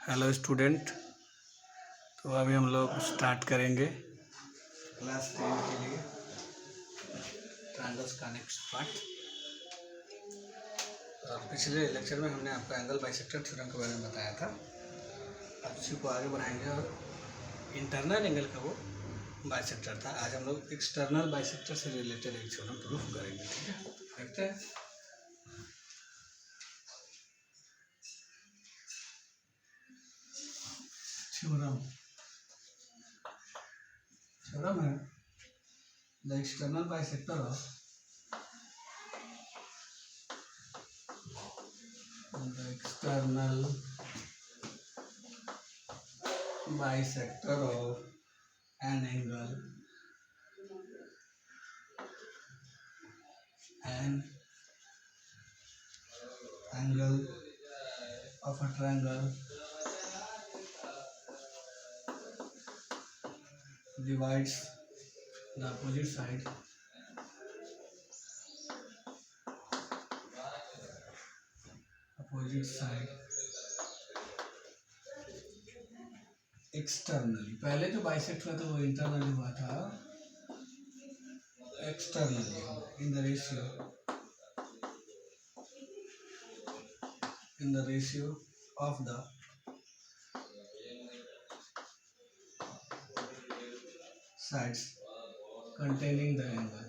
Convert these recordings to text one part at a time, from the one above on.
Hello student. तो अभी हम लोग स्टार्ट करेंगे क्लास 10 के लिए ट्रायंगल्स का नेक्स्ट पार्ट। और पिछले लेक्चर में हमने आपको एंगल बाइसेक्टर थ्योरम के बारे में बताया था। अब इसी को आगे बढ़ाएंगे और इंटरनल एंगल का वो बाइसेक्टर था। आज हम लोग एक्सटर्नल बाइसेक्टर से रिलेटेड एक थ्योरम प्रूफ करेंगे। ठीक है, देखते हैं। थ्योरम है the external bisector of an angle of a triangle divides the opposite side externally. पहले जो बाइसेक्ट हुआ था वो इंटरनली हुआ था, externally in the ratio of the sides containing the angle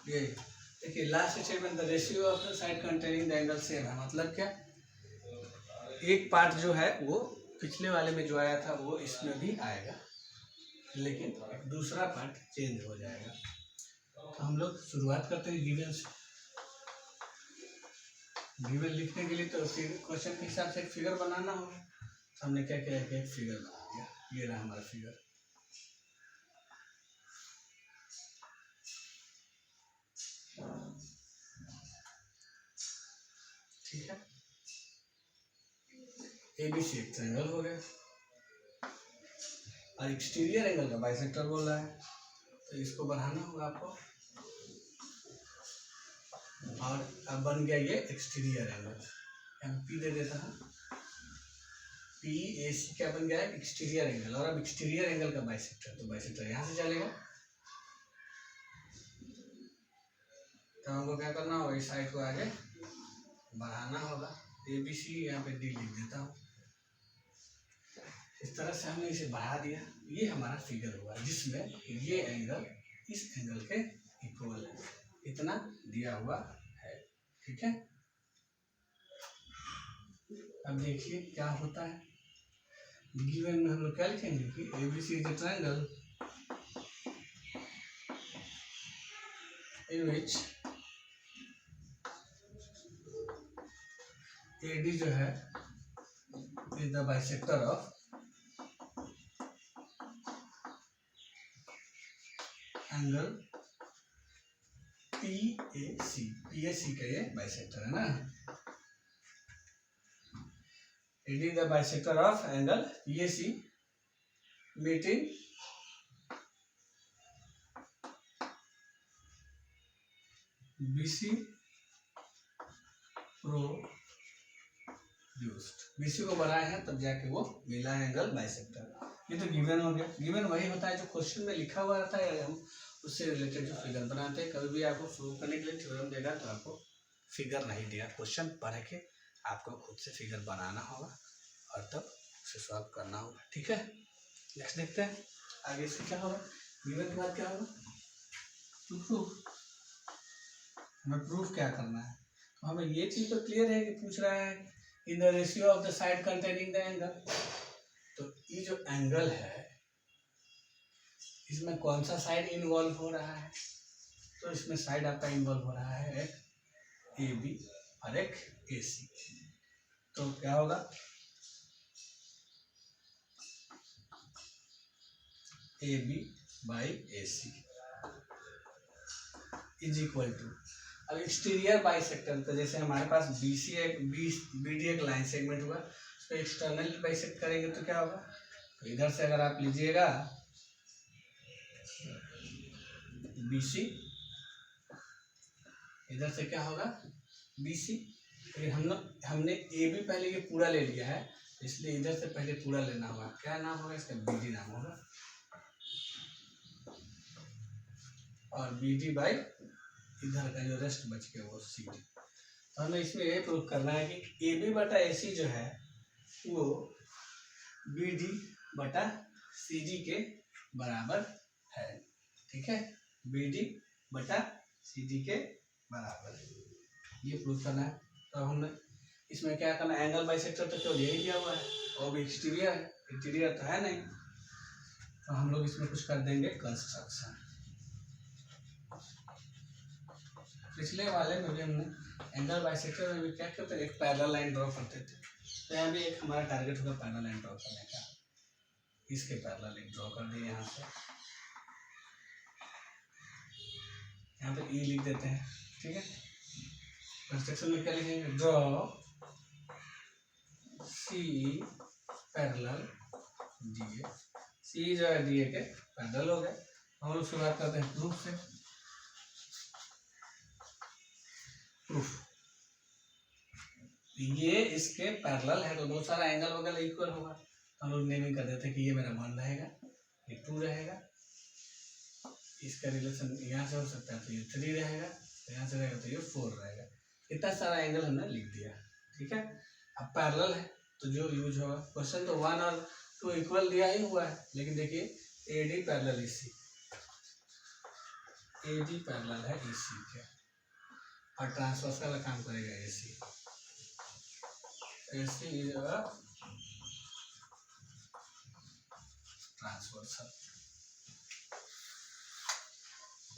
ये देखिए last statement the ratio of the side containing the angle same है। मतलब क्या, एक पार्ट जो है वो पिछले वाले में जो आया था वो इसमें भी आएगा, लेकिन दूसरा पार्ट चेंज हो जाएगा। तो हम लोग शुरुआत करते हैं गिवन से। गिवन लिखने के लिए तो फिर क्वेश्चन के हिसाब से एक फिगर बनाना होगा। हमने क्या किया कि एक फिगर बना दिया। ये रहा हमारा फिगर। ठीक है, एबीसी एक ट्रायंगल हो गया और एक्सटीरियर एंगल का बाइसेक्टर बोल रहा है, तो इसको बढ़ाना होगा आपको। और अब बन गया ये एक्सटीरियर एंगल। हम पी दे देता हूँ, पी ए सी क्या बन गया है, एक्सटीरियर एंगल। और अब एक्सटीरियर एंगल का बाइसेक्टर, तो बाइसेक्टर यहाँ से चलेगा। तो हमको क्या करना होगा, इस साइड को आगे बढ़ाना होगा। ए बी सी यहाँ पे डी लिख देता हूँ। इस तरह से हमने इसे बढ़ा दिया। ये हमारा फिगर हुआ जिसमें ये एंगल इस एंगल के इक्वल है, इतना दिया हुआ है। ठीक है, अब देखिए क्या होता है। गिवन में हम लोग क्या लिखेंगे कि ABC is a triangle in which AD जो है is the bisector of angle PAC। PAC का ये बाइसेक्टर है ना। AD is the bisector of angle PAC meeting BC produced. BC को बनाए हैं तब जाके वो मिला एंगल बाइसेक्टर। ये तो गिवन हो गया। गिवन वही होता है जो क्वेश्चन में लिखा हुआ रहता है, हम उससे रिलेटेड जो फिगर बनाते हैं। कभी भी आपको प्रूव करने के लिए थ्योरम देगा तो आपको फिगर नहीं दिया, क्वेश्चन पढ़ के आपको खुद से फिगर बनाना होगा और तब उसे सॉल्व करना होगा। ठीक है, नेक्स्ट देखते हैं आगे इससे क्या होगा। गिवन के बाद क्या होगा, प्रूफ। हमें प्रूफ क्या करना है, तो हमें ये चीज तो क्लियर है कि पूछ रहा है in the ratio of the side containing the angle. तो ये जो एंगल है इसमें कौन सा साइड इन्वॉल्व हो रहा है, तो इसमें साइड आपका इन्वॉल्व हो रहा है एक AB और एक AC। तो क्या होगा, AB by AC is equal to. अब एक्सटीरियर बाइसेक्टर, तो जैसे हमारे पास BD एक लाइन सेगमेंट हुआ, तो एक्सटर्नली बाइसेक्ट करेंगे तो क्या होगा, तो इधर से अगर आप लीजिएगा BC इधर से क्या होगा BC, लेकिन हमने AB पहले ये पूरा ले लिया है, इसलिए इधर से पहले पूरा लेना होगा। क्या नाम होगा इसका? BD नाम होगा, और BD बाई इधर का जो रेस्ट बच गया वो CD। तो हमें इसमें ये प्रूव करना है कि AB बटा AC जो है वो BD बटा CD के बराबर है। ठीक है, BD बटा CD के बराबर है, ये प्रूव करना है। तो हमने इसमें क्या करना, एंगल बाइसेक्टर तो केवल यही दिया हुआ है, और भी इंटीरियर तो है नहीं, तो हम लोग इसमें कुछ कर देंगे कंस्ट्रक्शन। पिछले वाले में भी हमने एंगल बाइसेक्टर में भी क्या करते थे, एक पैरेलल लाइन ड्रॉ करते थे। तो यहाँ भी एक हमारा टारगेट होगा पैरेलल लाइन ड्रॉ करने का। इसके पैरेलल एक ड्रॉ कर दिए, यहाँ से यहाँ पे E लिख देते हैं। ठीक है, कंस्ट्रक्शन में क्या लिखेंगे, draw C parallel DA। C जो है DA के पैरेलल हो गए। हम लोग शुरुआत करते हैं प्रूफ से। प्रूफ, ये इसके पैरेलल है तो बहुत सारा एंगल वगैरह इक्वल होगा, हम लोग नेमिंग कर देते हैं कि ये मेरा 1 रहेगा, ये 2 रहेगा, इसका रिलेशन यहाँ से हो सकता है तो ये 3 रहेगा, तो यहाँ से रहेगा तो ये 4 रहेगा। इतना सारा एंगल हमने लिख दिया। ठीक है, अब पैरेलल है तो जो यूज होगा, क्वेश्चन तो 1 और 2 इक्वल दिया ही हुआ है, लेकिन देखिए AD parallel EC, AD parallel है EC के, और ट्रांसवर्सल का काम करेगा AC। AC is a transversal,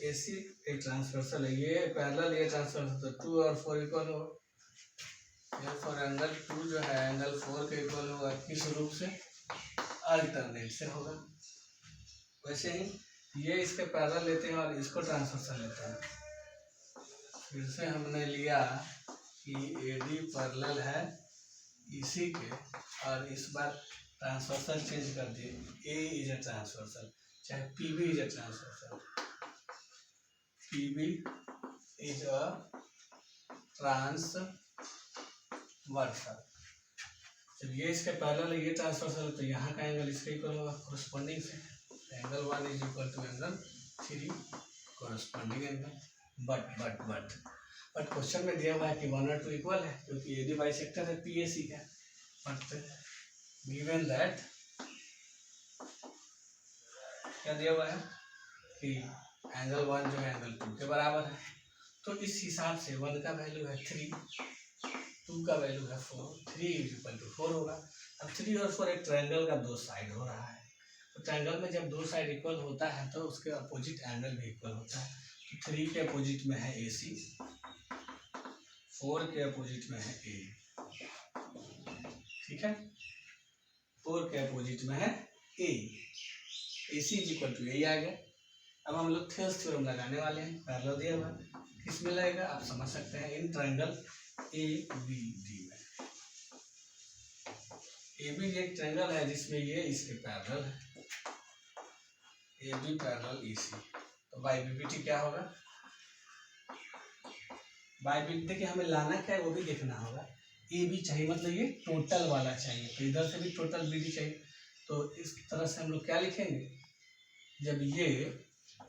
AC एक ट्रांसवर्सल है, ये पैरेलल ये ट्रांसवर्सल, तो 2 और 4 इक्वल हो, फॉर एंगल 2 जो है एंगल 4 के इक्वल होगा। किस रूप से? अल्टरनेट से होगा। वैसे ही ये इसके पैरेलल लेते हैं और इसको ट्रांसवर्सल लेते हैं। फिर से हमने लिया कि AD पैरेलल है EC के, और इस बार ट्रांसवर्सल चेंज कर दिए, A इज अ ट्रांसवर्सल, चाहे PB is a transversal, PB is a transversal. जब ये इसके पैरेलल है, ये ट्रांसवर्सल है, तो यहाँ का एंगल इसके इक्वल होगा कोरस्पॉन्डिंग से, angle 1 is equal to angle 3 corresponding angle. But question में दिया हुआ है कि 1 और 2 इक्वल है, क्योंकि AD बाइसेक्टर है PAC का। बट गिवन दैट क्या दिया हुआ है कि एंगल 1 जो है एंगल 2 के बराबर है, तो इस हिसाब से 1 का वैल्यू है 3, 2 का वैल्यू है 4, 3 इज इक्वल टू 4 होगा। अब 3 और 4 एक ट्रायंगल का 2 साइड हो रहा है, तो ट्रायंगल में जब 2 साइड इक्वल होता है तो उसके अपोजिट एंगल भी इक्वल होता है। तो 3 के अपोजिट में है AC, 4 के अपोजिट में है A। ठीक है, 4 के अपोजिट में है A, AC is equal to A आ गया। अब हम लोग थेल्स थ्योरम लगाने वाले हैं, पैरेलल दिया हुआ किस में लगेगा आप समझ सकते हैं, इन ट्रायंगल ABD में। AB एक ट्रायंगल है जिसमें ये इसके पैरेलल है, AB पैरेलल EC, तो बाई BPT क्या होगा, बाई BPT के हमें लाना क्या है वो भी देखना होगा। AB चाहिए, मतलब ये टोटल वाला चाहिए, तो इधर से भी टोटल BD चाहिए। तो इस तरह से हम लोग क्या लिखेंगे, जब ये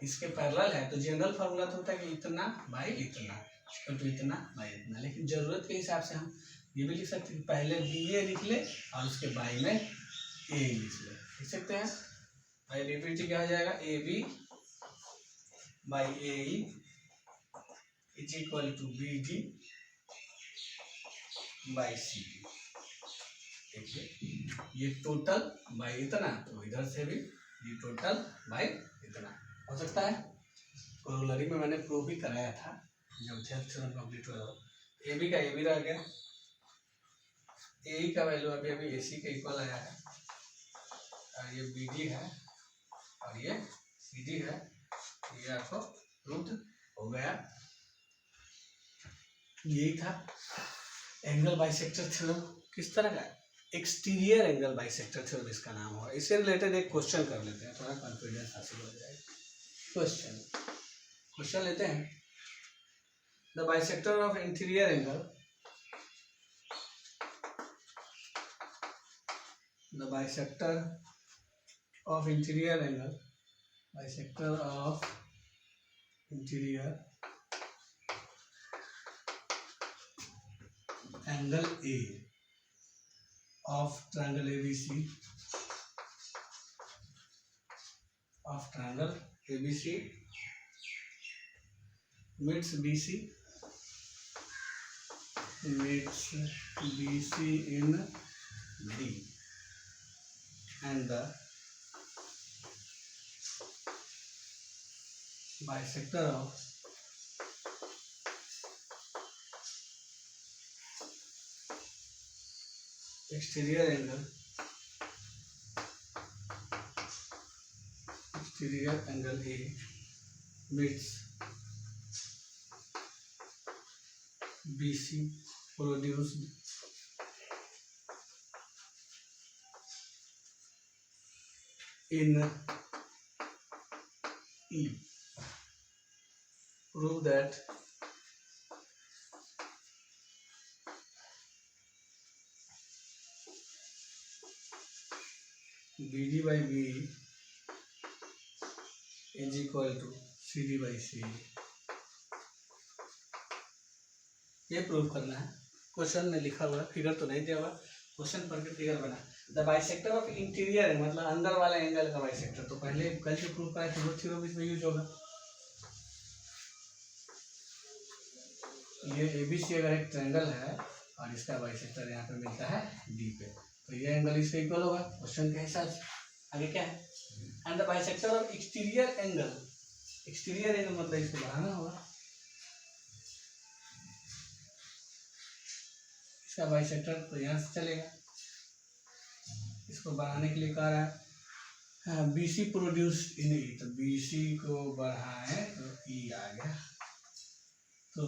इसके पैरेलल है तो जनरल फार्मूला तो होता है कि इतना बाई इतना, तो इतना बाई इतना, लेकिन जरूरत के हिसाब से हम ये भी लिख सकते हैं, पहले BA लिख ले और उसके बाई में A लिख सकते हैं। बाई BPT क्या हो जाएगा, AB by AE is equal to BD by CD। देखिए ये टोटल बाई इतना, तो इधर से भी ये टोटल बाई इतना हो सकता है। कोरोलरी में मैंने प्रूव भी कराया था जब थेल्स थ्योरम कंप्लीट हुआ। AB का AB रह गया, AE का वैल्यू अभी अभी AC के इक्वल आया है, और ये BD है और ये CD है, ये आपको प्रूव हो गया। यही था एंगल बाइसेक्टर थ्योरम। किस तरह का, एक्सटीरियर एंगल बाइसेक्टर थ्योरम इसका नाम होगा। इससे रिलेटेड एक क्वेश्चन कर लेते हैं, थोड़ा कॉन्फिडेंस हासिल हो जाएगा। क्वेश्चन लेते हैं, the bisector of interior angle, the bisector of interior angle, bisector of interior angle A of triangle ABC, of triangle ABC meets BC, meets BC in D, and the bisector of exterior angle, exterior angle A meets BC produced in E. Prove that BD by BE is equal to CD by CE. ये prove करना है, question में लिखा हुआ है, figure तो नहीं दिया हुआ, क्वेश्चन पढ़ के फिगर बना। द बाइसेक्टर ऑफ इंटीरियर मतलब अंदर वाला एंगल का बाइसेक्टर, तो पहले कल से प्रूव कराए थे वो थ्योरम इसमें यूज होगा। ये ABC अगर एक ट्रायंगल है और इसका बाइसेक्टर यहाँ पे मिलता है D पे, तो ये एंगल इसके इक्वल होगा क्वेश्चन के हिसाब से। आगे क्या है, and the bisector of exterior angle, exterior angle मतलब इसको बढ़ाना होगा, इसका बाइसेक्टर तो यहाँ से चलेगा, इसको बढ़ाने के लिए कह रहा है BC प्रोड्यूस इन E, तो BC को बढ़ाएं तो E आ गया, तो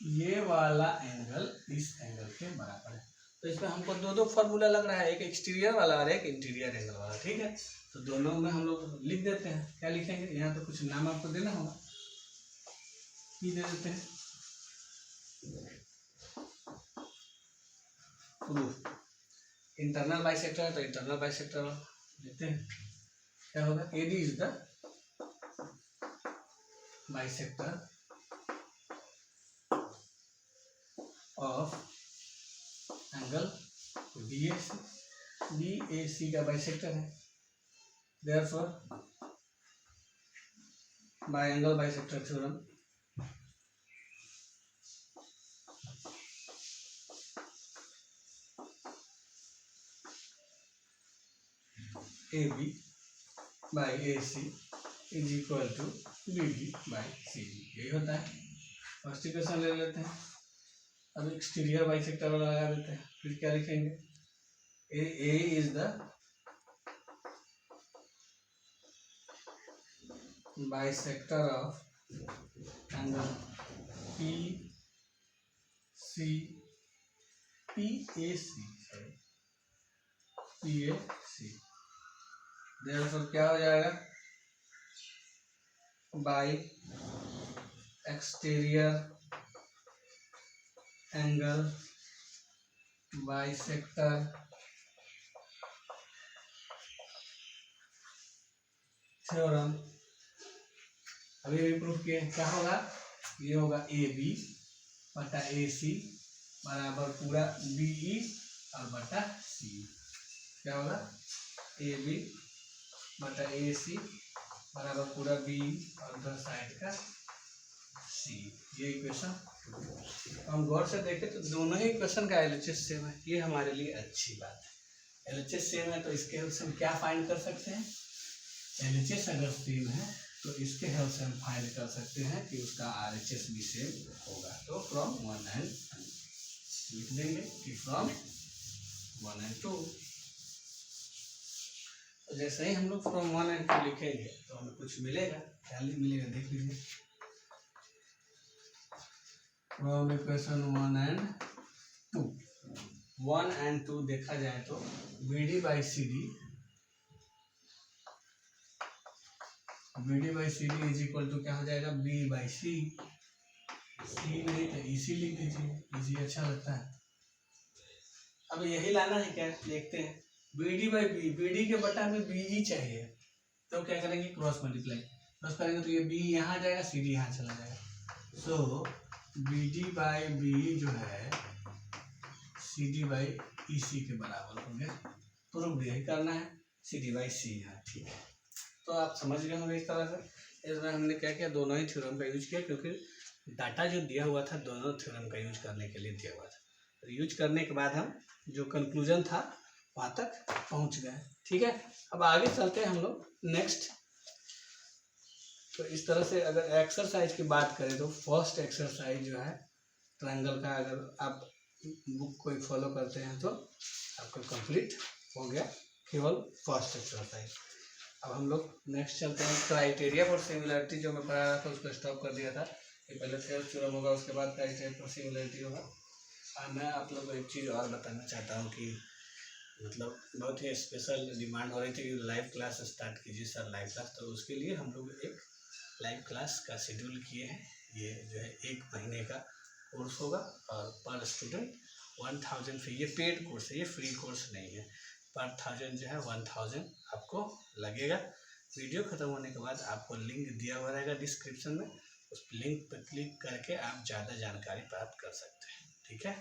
ये वाला एंगल इस एंगल के बराबर है। तो इसमें हमको दो फार्मूला लग रहा है, एक एक्सटीरियर वाला और एक इंटीरियर एंगल वाला, ठीक है। तो दोनों में हम लोग लिख देते हैं, क्या लिखेंगे, यहाँ तो कुछ नाम आपको देना होगा, ये दे देते हैं प्रूफ। इंटरनल बाइसेक्टर है तो इंटरनल बाइसेक्टर देते हैं, क्या होगा, AD is the bisector of angle BAC, BAC का बाइसेक्टर है, therefore by angle bisector theorem AB by AC is equal to BD by CD, यही होता है। फर्स्ट इक्वेशन ले लेते हैं, अब एक्सटीरियर बाइसेक्टर वाला लगा देते हैं, फिर क्या लिखेंगे, A is the bisector of angle PAC, therefore क्या हो जाएगा, by exterior angle bisector theorem. अभी भी प्रूफ किए, क्या होगा, ये होगा AB बटा AC बराबर पूरा BE और बटा CE, क्या होगा, AB बटा AC बराबर पूरा BE और उधर साइड का CE, ये इक्वेशन। हम गौर से देखें तो दोनों ही इक्वेशन का LHS सेम है, ये हमारे लिए अच्छी बात है। LHS सेम है तो इसके हेल्प से हम क्या फाइंड कर सकते हैं, LHS अगर सेम है तो इसके हेल्प से हम फाइंड कर सकते हैं कि उसका RHS भी सेम होगा। तो फ्रॉम 1 and 2 लिख देंगे कि फ्रॉम 1 and 2। तो जैसे ही हम लोग फ्रॉम 1 and 2 लिखेंगे तो हमें कुछ मिलेगा, क्या मिलेगा देख लीजिए, फ्रॉम इक्वेशन 1 and 2, 1 and 2 देखा जाए तो BD by CD is equal to क्या हो जाएगा, B by C, सी नहीं तो इसी लिख दीजिए, इसी अच्छा लगता है। अब यही लाना है क्या, देखते हैं। B D by B, B D के बटा में बी ही चाहिए, तो क्या करेंगे, क्रॉस मल्टीप्लाई। क्रॉस करेंगे तो ये बी यहाँ जाएगा, सी डी यहाँ चला जाएगा। सो बी डी बाई बी जो है सी डी बाई ई सी के बराबर हो गया। प्रूफ यही करना है, सी डी बाई सी है, ठीक है। तो आप समझ गए होंगे इस तरह से। इसमें हमने क्या किया, दोनों ही थ्योरम का यूज किया, क्योंकि डाटा जो दिया हुआ था दोनों थ्योरम का यूज करने के लिए दिया हुआ था। तो यूज करने के बाद हम जो कंक्लूजन था वहाँ तक पहुँच गए, ठीक है। अब आगे चलते हैं हम लोग नेक्स्ट। तो इस तरह से अगर एक्सरसाइज की बात करें तो फर्स्ट एक्सरसाइज जो है ट्रायंगल का, अगर आप बुक को फॉलो करते हैं तो आपका कंप्लीट हो गया, केवल फर्स्ट एक्सरसाइज। अब हम लोग नेक्स्ट चलते हैं। क्राइटेरिया फॉर सिमिलरिटी जो मैं पढ़ा रहा था उसको स्टॉप कर दिया था। ये पहले थेरम थ्योरम होगा, उसके बाद क्राइटेरिया फॉर सिमिलरिटी होगा। मैं आप लोग को एक चीज़ और बताना चाहता हूँ कि मतलब बहुत ही स्पेशल डिमांड हो रही थी कि लाइव क्लास स्टार्ट कीजिए सर, लाइव क्लास। तो उसके लिए हम लोग एक लाइव क्लास का शेड्यूल किए हैं। ये जो है 1 महीने का कोर्स होगा और पर स्टूडेंट 1000 फी। ये पेड कोर्स है, ये फ्री कोर्स नहीं है। पर 1000 जो है 1000 आपको लगेगा। वीडियो ख़त्म होने के बाद आपको लिंक दिया हुआ रहेगा डिस्क्रिप्शन में, उस लिंक पर क्लिक करके आप ज़्यादा जानकारी प्राप्त कर सकते हैं, ठीक है।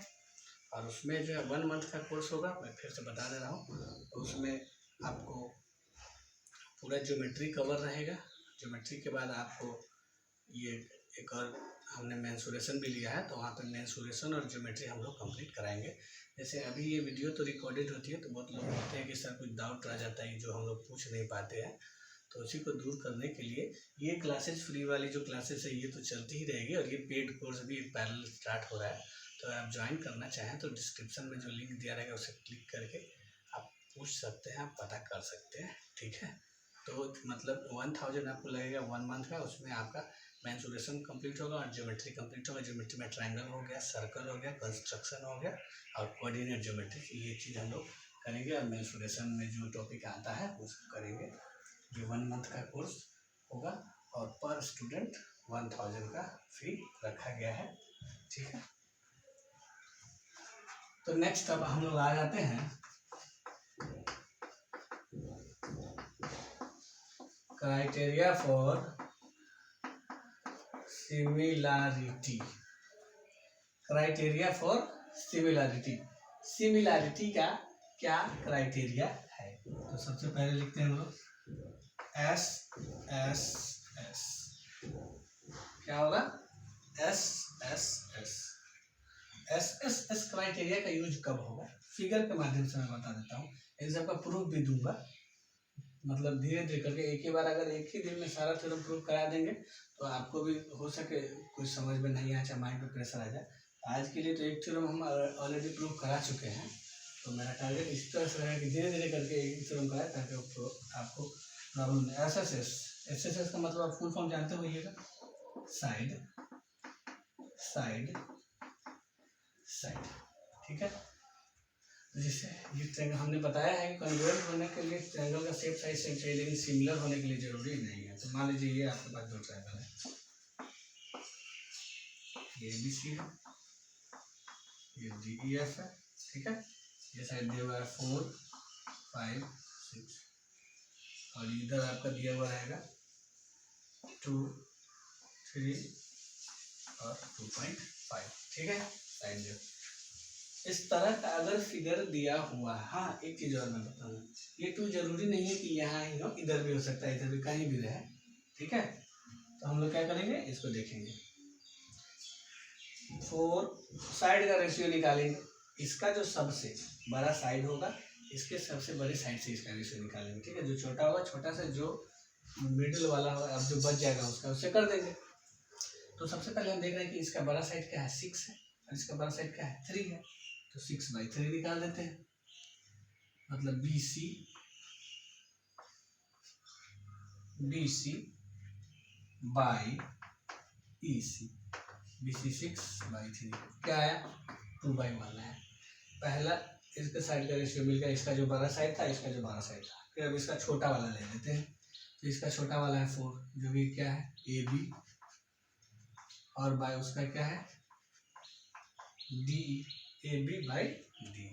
और उसमें जो है 1 मंथ का कोर्स होगा, मैं फिर से बता दे रहा हूँ। तो उसमें आपको पूरा ज्योमेट्री कवर रहेगा। ज्योमेट्री के बाद आपको ये एक और हमने मेंसुरेशन भी लिया है, तो वहाँ पे मेंसुरेशन और ज्योमेट्री हम लोग कंप्लीट कराएंगे। जैसे अभी ये वीडियो तो रिकॉर्डेड होती है, तो बहुत लोग कहते हैं कि सर कुछ डाउट रह जाता है जो हम लोग पूछ नहीं पाते हैं। तो उसी को दूर करने के लिए ये क्लासेज, फ्री वाली जो क्लासेस है ये तो चलती ही रहेगी, और ये पेड कोर्स भी पैरेलल स्टार्ट हो रहा है। तो आप ज्वाइन करना चाहें तो डिस्क्रिप्शन में जो लिंक दिया रहेगा उसे क्लिक करके आप पूछ सकते हैं, आप पता कर सकते हैं, ठीक है। तो मतलब 1000 आपको लगेगा 1 मंथ का। उसमें आपका मेंसुरेशन कंप्लीट होगा और ज्योमेट्री कंप्लीट होगा। ज्योमेट्री में ट्रायंगल हो गया, सर्कल हो गया, कंस्ट्रक्शन हो गया और कोऑर्डिनेट ज्योमेट्री, ये चीज़ हम लोग करेंगे। और मेंसुरेशन में जो टॉपिक आता है उसको करेंगे। ये 1 मंथ का कोर्स होगा और पर स्टूडेंट 1000 का फी रखा गया है, ठीक है। तो नेक्स्ट अब हम लोग आ जाते हैं criteria for similarity. Criteria for similarity, similarity का क्या क्राइटेरिया है। तो सबसे पहले लिखते हैं हम लोग एस एस एस। क्या होगा, S S S. S S S criteria का यूज कब होगा, फिगर के माध्यम से मैं बता देता हूँ। इन सबका प्रूफ भी दूंगा, मतलब धीरे धीरे करके। एक ही बार अगर एक ही दिन में सारा थ्योरम प्रूफ करा देंगे तो आपको भी हो सके कुछ समझ में नहीं आया, चाहे माइंड पे प्रेशर आ जाए। आज के लिए तो एक थ्योरम हम ऑलरेडी प्रूफ करा चुके हैं, तो मेरा टारगेट इस तरह से रहेगा कि धीरे धीरे करके एक थ्योरम कराए ताकि आपको problem. S S S, S S S का मतलब आप फुल फॉर्म जानते होइएगा, साइड साइड साइड, ठीक है। जैसे ये ट्रायंगल हमने बताया है कि कन्वर्ज होने के लिए ट्रायंगल का शेप साइज सेम चाहिए, लेकिन सिमिलर होने के लिए जरूरी नहीं है। तो मान लीजिए ये आपके पास 2 ट्रायंगल है, ये बी सी है, ये डी ई एफ है, ठीक है। ये साइड दिया हुआ है 4 5 6 और इधर आपका दिया हुआ रहेगा 2 3 और 2.5, ठीक है। साइड जो इस तरह का अगर फिगर दिया हुआ है। हाँ, एक चीज और मैं बताऊँ, ये 2 जरूरी नहीं है कि यहाँ ही हो, इधर भी हो सकता है, इधर भी, कहीं भी रहे, ठीक है। तो हम लोग क्या करेंगे, इसको देखेंगे। 4 साइड का रेशियो निकालेंगे। इसका जो सबसे बड़ा साइड होगा इसके सबसे बड़े साइड से इसका रेशियो निकालेंगे, ठीक है। जो छोटा होगा छोटा से, जो मिडिल वाला होगा अब जो बच जाएगा उसका उससे कर देंगे। तो सबसे पहले हम देख रहे हैं कि इसका बड़ा साइड क्या है, 6 है, और इसका बड़ा साइड क्या है, 3 है। तो 6/3 निकाल देते हैं, मतलब BC बाई EC, BC 6/3 क्या आया, 2/1 है। पहला इसके साइड का रेशियो मिल गया, इसका जो बड़ा साइड था, इसका जो बड़ा साइड था। फिर अब इसका छोटा वाला ले लेते हैं। तो इसका छोटा वाला है 4, जो भी क्या है AB, और बाय उसका क्या है D, A B by D.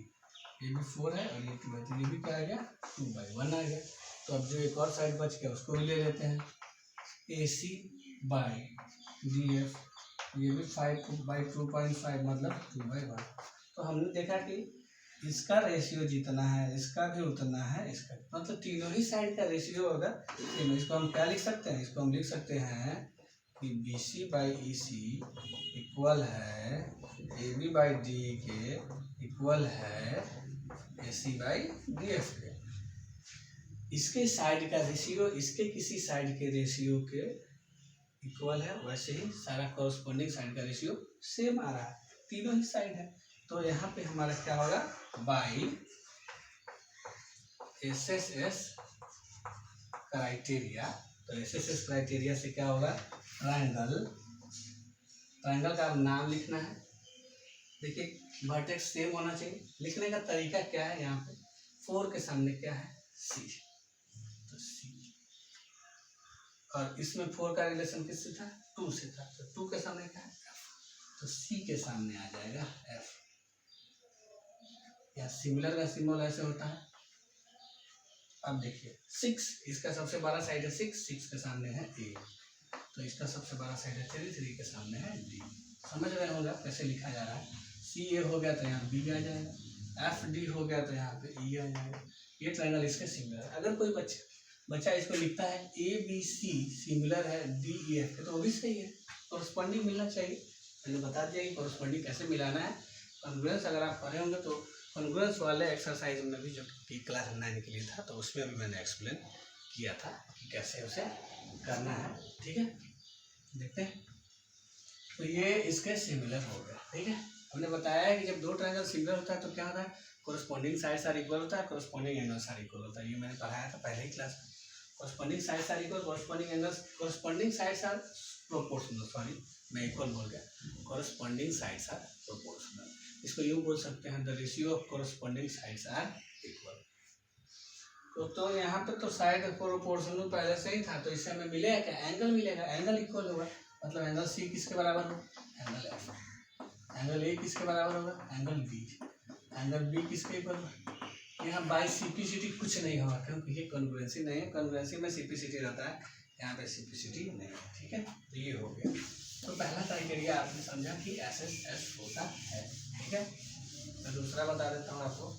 ये भी 4 है और ये 2 है, तो ये भी क्या आ गया 2/1 आ गया। तो अब जो एक और साइड बच गया उसको भी ले लेते हैं, ए सी बाई डी एफ, ये भी 5/2.5 मतलब 2/1। तो हमने देखा कि इसका रेशियो जितना है इसका भी उतना है, इसका मतलब तीनों ही साइड का रेशियो होगा। इसको हम क्या लिख सकते हैं, इसको हम लिख सकते हैं कि B C by E C equal है A B by D K equal है A C by D F K. इसके साइड का रेशियो इसके किसी साइड के रेशियो के इक्वल है, वैसे ही सारा कॉरस्पॉन्डिंग साइड का रेशियो सेम आ रहा है, तीनों ही साइड है। तो यहाँ पे हमारा क्या होगा by S S S criteria. तो एस एस एस क्राइटेरिया से क्या होगा ट्रायंगल, ट्रायंगल का नाम लिखना है। देखिए वर्टेक्स सेम होना चाहिए। लिखने का तरीका क्या है, यहाँ पे 4 के सामने क्या है सी, तो सी, और इसमें 4 का रिलेशन किससे था 2 से था, तो 2 के सामने क्या है एफ, तो सी के सामने आ जाएगा एफ। या सिमिलर का सिंबल ऐसे होता है। अब देखिए 6, इसका सबसे बड़ा साइड है 6 के सामने है ए, तो इसका सबसे बड़ा साइड है 3 के सामने है डी। समझ रहे होगा कैसे लिखा जा रहा है। सी ए हो गया तो यहाँ बी आ जाएगा, एफ डी हो गया तो यहाँ पे ई आ जाएगा। ये ट्रायंगल इसके सिमिलर है। अगर कोई बच्चा इसको लिखता है ए बी सी सिमिलर है डी ई एफ के, तो वो भी सही है, कॉरस्पॉन्डिंग मिलना चाहिए। मैंने बता दिया कि कॉरस्पॉन्डिंग कैसे मिलाना है। कॉन्ग्रुएंस अगर आप पढ़े होंगे तो कॉन्ग्रुएंस वाले एक्सरसाइज में भी जो कि क्लास 9 के लिए था, तो उसमें भी मैंने एक्सप्लेन किया था कि कैसे उसे करना है। ठीक है, देखते हैं। तो ये इसके सिमिलर हो गया। ठीक है, हमने बताया है कि जब दो ट्रायंगल सिमिलर होता है तो क्या होता है कॉरस्पॉन्डिंग साइड्स आर इक्वल होता है, कॉरस्पॉन्डिंग एंगल्स आर इक्वल होता है। ये मैंने पढ़ाया था पहले ही क्लास में। Corresponding sides are equal, corresponding angles, corresponding sides are proportional, sorry मैं इक्वल बोल गया, कॉरस्पॉन्डिंग साइड्स आर प्रोपोर्शनल। इसको यूँ बोल सकते हैं the ratio of corresponding sides are equal. तो यहाँ पे तो साइड प्रोपोर्शनल पहले से ही था, तो इससे हमें मिलेगा क्या एंगल मिलेगा, एंगल इक्वल होगा, मतलब एंगल सी किसके बराबर हो एंगल एफ, एंगल ए किसके बराबर होगा एंगल बी, एंगल बी किसके इक्वल होगा। यहाँ बाई सिपिसिटी कुछ नहीं होगा क्योंकि ये कॉन्ग्रुएंसी नहीं है, कॉन्ग्रुएंसी में सिपिसिटी रहता है, यहाँ पे सिपिसिटी नहीं है। ठीक है, तो ये हो गया। तो पहला क्राइटेरिया आपने समझा कि एस एस एस होता है। ठीक है, मैं दूसरा बता देता हूँ आपको।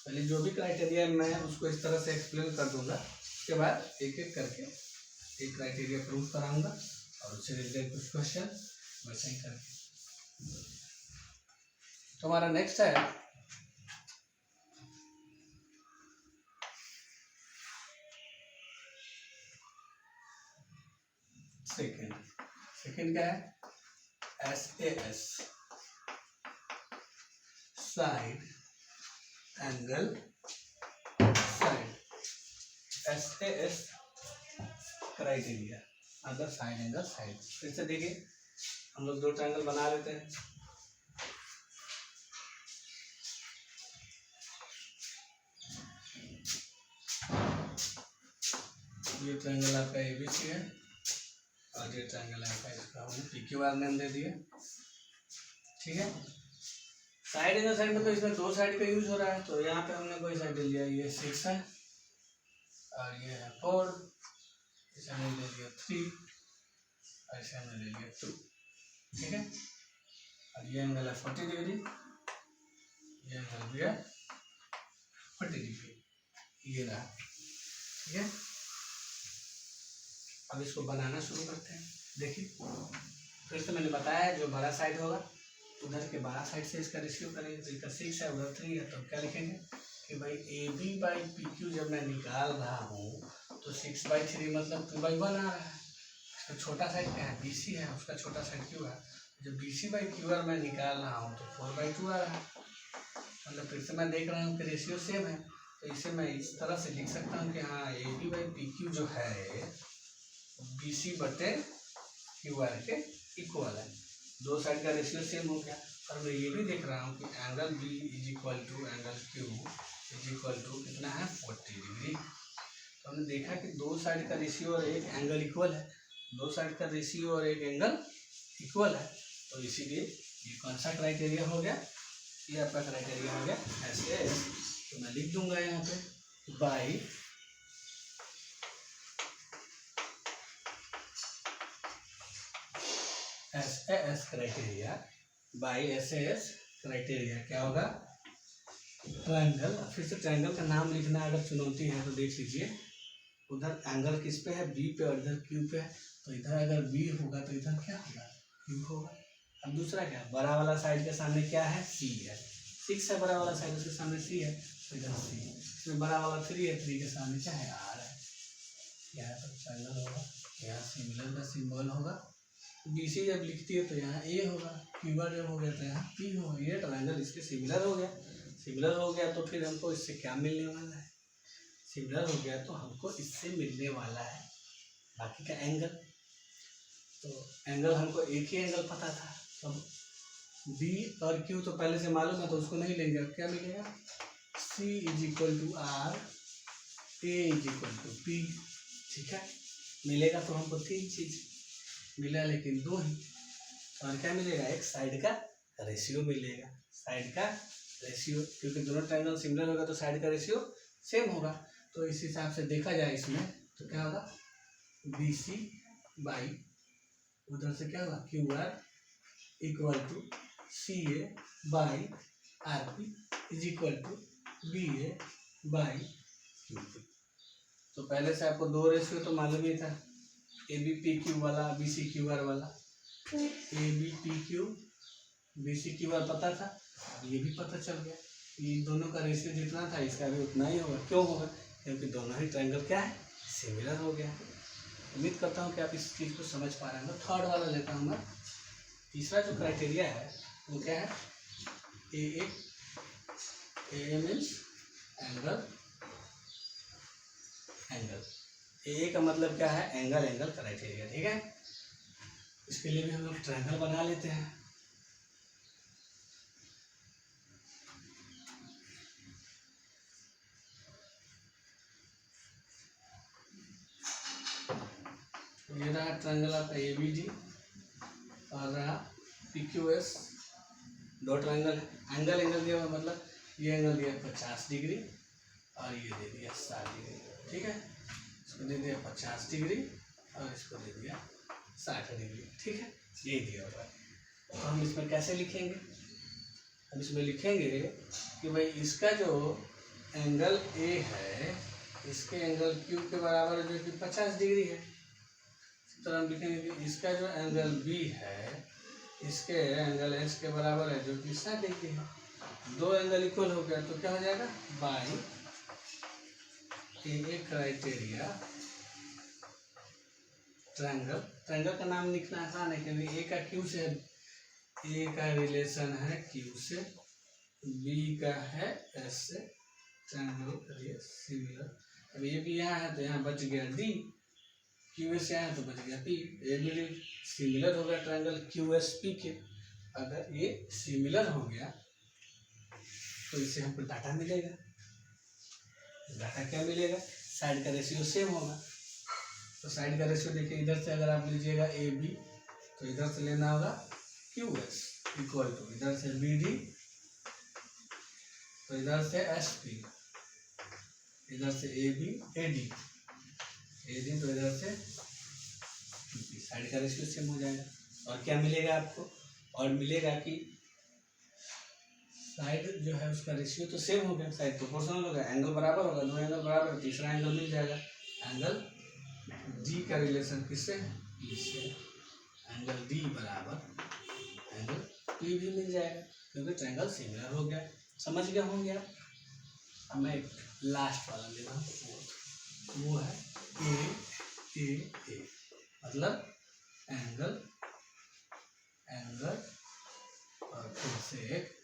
पहले जो भी क्राइटेरिया मैं उसको इस तरह से एक्सप्लेन कर दूंगा, उसके बाद एक एक करके एक क्राइटेरिया प्रूव कराऊंगा और उससे रिलेटेड कुछ क्वेश्चन वैसे ही करके। तो हमारा नेक्स्ट है सेकेंड। सेकेंड क्या है S A S side angle side, S A S criteria other side angle side. फिर से देखिए हम लोग दो ट्रायंगल बना लेते हैं। ये ट्रायंगल आपका एबीसी है और ये ट्रायंगल आपका इसका हमने पीक्यूआर नाम दे दिया। ठीक है, साइड एंगल साइड में तो इसमें दो साइड का यूज हो रहा है, तो यहाँ पे हमने कोई साइड ले लिया, ये 6 है और ये है 4, इसे हमने ले लिया 3 और इसे हमने ले लिया 2। ठीक है, और ये एंगल है 40 डिग्री, ये एंगल भी है 40 डिग्री, ये रहा। ठीक है, अब इसको बनाना शुरू करते हैं। देखिए फिर से मैंने बताया है जो बड़ा साइड होगा उधर के बड़ा साइड से इसका रेशियो करेंगे, तो इसका 6 है उधर 3 है, तो क्या लिखेंगे कि भाई A B by P Q जब मैं निकाल रहा हूँ तो 6/3 मतलब 2/1 आ रहा है। इसका छोटा साइड क्या है बी सी है, उसका छोटा साइड क्यू है, जब B C by Q R मैं निकाल रहा हूँ तो 4/2 आ रहा है। मतलब फिर से मैं देख रहा हूँ कि रेशियो सेम है, तो इसे मैं इस तरह से लिख सकता हूँ कि हाँ A B by P Q जो है बी सी बटे क्यू आर के इक्वल है, दो साइड का रेशियो सेम हो गया। और मैं ये भी देख रहा हूँ कि angle B is equal to angle Q is equal to कितना है 40 डिग्री। तो हमने देखा कि दो साइड का रेशियो और एक एंगल इक्वल है, दो साइड का रेशियो और एक एंगल इक्वल है, तो इसीलिए ये कौन सा क्राइटेरिया हो गया, ये आपका क्राइटेरिया हो गया एस। तो मैं लिख दूंगा यहाँ पे by S criteria, by S criteria क्या होगा, ट्रायंगल। फिर से ट्रायंगल का नाम लिखना अगर चुनौती है तो देख लीजिए, उधर एंगल किस पे है, बी पे, और इधर क्यू पे है। तो इधर अगर बी होगा तो इधर क्या होगा, क्यू होगा। अब दूसरा क्या, बड़ा वाला साइड के सामने क्या है, सी है, 6 है बड़ा वाला साइड, उसके सामने सी है, तो इधर सी। इसमें बड़ा वाला 3 है, 3 के सामने क्या है, आर है। यहाँ पर ट्रायंगल होगा, यहाँ सिमिलर का सिंबल होगा। BC जब लिखती है तो यहाँ ए होगा, क्यूआर जब हो गया तो यहाँ पी होगा। ये ट्रायंगल इसके सिमिलर हो गया। सिमिलर हो गया तो फिर हमको इससे क्या मिलने वाला है, सिमिलर हो गया तो हमको इससे मिलने वाला है बाकी का एंगल। तो एंगल हमको एक ही एंगल पता था, अब बी और क्यू तो पहले से मालूम है तो उसको नहीं लेंगे। अब क्या मिलेगा, C is equal to R, A is equal to P. ठीक है, मिलेगा तो हमको 3 चीज मिला, लेकिन 2 ही। और क्या मिलेगा, एक साइड का रेशियो मिलेगा, साइड का रेशियो, क्योंकि दोनों ट्रायंगल सिमिलर होगा तो साइड का रेशियो सेम होगा। तो इस हिसाब से देखा जाए इसमें तो क्या होगा, बी सी बाई उधर से क्या होगा, Q R equal to C A by R P is equal to B A by Q P. तो पहले से आपको 2 रेशियो तो मालूम ही था, ए बी पी क्यू वाला, बी सी क्यू आर वाला। A B P Q B C Q R पता था, ये भी पता चल गया। ये दोनों का रेशियो जितना था इसका भी उतना ही होगा। क्यों होगा, क्योंकि दोनों ही ट्रायंगल क्या है, सिमिलर हो गया। उम्मीद करता हूँ कि आप इस चीज़ को समझ पा रहे हैं। थर्ड वाला लेता हूँ मैं। तीसरा जो क्राइटेरिया है वो क्या है, ए मीन्स एंगल, एंगल ए का मतलब क्या है, एंगल, एंगल क्राइटेरिया। ठीक है, इसके लिए भी हम लोग ट्रायंगल बना लेते हैं। ये रहा ट्रायंगल आपका ए बी डी और रहा पी क्यू एस, 2 ट्रायंगल है। एंगल, एंगल दिया हुआ मतलब ये एंगल दिया 50 डिग्री और ये दे दिया 60 डिग्री। ठीक है, इसको दे दिया 50 डिग्री और इसको दे दिया 60 डिग्री। ठीक है, ये दिया हुआ है। तो हम इसमें कैसे लिखेंगे, हम इसमें लिखेंगे कि भाई इसका जो एंगल ए है इसके एंगल क्यू के बराबर है जो कि 50 डिग्री है। तो हम लिखेंगे कि इसका जो एंगल बी है इसके एंगल एस के बराबर है जो कि 60 डिग्री है। 2 एंगल इक्वल हो गया तो क्या हो जाएगा, by A criteria triangle. Triangle का नाम लिखना आसान है क्योंकि ए का क्यू से, ए का रिलेशन है क्यू से, बी का है एस से, ट्रायंगल करिए सिमिलर। अब ये भी यहाँ है तो यहाँ बच गया डी, क्यू एस यहाँ है तो बच गया पी। ए भी सिमिलर हो गया ट्रायंगल क्यू एस पी के। अगर ये सिमिलर हो गया तो इससे हमको डाटा मिलेगा। डाटा क्या मिलेगा, साइड का रेशियो सेम होगा। तो साइड का रेशियो देखिए, इधर से अगर आप लीजिएगा ए बी तो इधर से लेना होगा क्यू एस इक्वल टू, इधर से बी डी तो इधर से एस पी, इधर से ए बी ए डी तो इधर से साइड का रेशियो सेम हो जाएगा। और क्या मिलेगा आपको, और मिलेगा कि साइड जो है उसका रेशियो तो सेम हो गया, साइड प्रोपोर्शनल होगा, एंगल बराबर होगा, 2 एंगल बराबर, तीसरा एंगल मिल जाएगा। एंगल डी का रिलेशन किससे है, ई से, एंगल डी बराबर एंगल पी भी मिल जाएगा क्योंकि ट्रायंगल सिमिलर हो गया। समझ गया होंगे आप। अब मैं एक लास्ट वाला ले रहा हूँ, वो है ए मतलब एंगल, एंगल और फिर से एक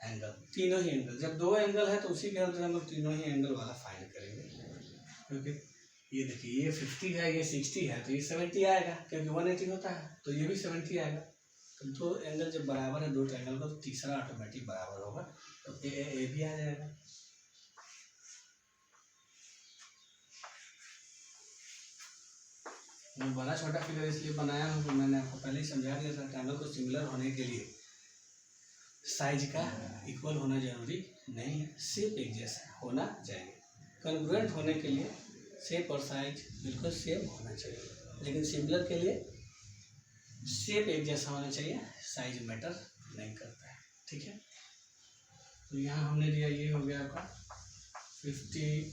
एंगल, तीनों ही एंगल। जब 2 एंगल है तो उसी के अंदर हम लोग तीनों ही एंगल वाला फाइंड करेंगे क्योंकि ये देखिए ये 50 है, ये 60 है, तो ये 70 आएगा क्योंकि 180 होता है, तो ये भी 70 आएगा। तो दो एंगल जब बराबर है दो ट्रायंगल का, तो तीसरा ऑटोमेटिक बराबर होगा, तो ए भी आ जाएगा। मैं बड़ा छोटा फिगर इसलिए बनाया हूँ, तो मैंने आपको पहले ही समझा दिया था, ट्रायंगल को सिमिलर होने के लिए साइज का इक्वल होना जरूरी नहीं है, शेप एक जैसा होना चाहिए। कॉन्ग्रुएंट होने के लिए शेप और साइज बिल्कुल सेम होना चाहिए, लेकिन सिमिलर के लिए शेप एक जैसा होना चाहिए, साइज मैटर नहीं करता है। ठीक है, तो यहाँ हमने लिया, ये हो गया आपका 50,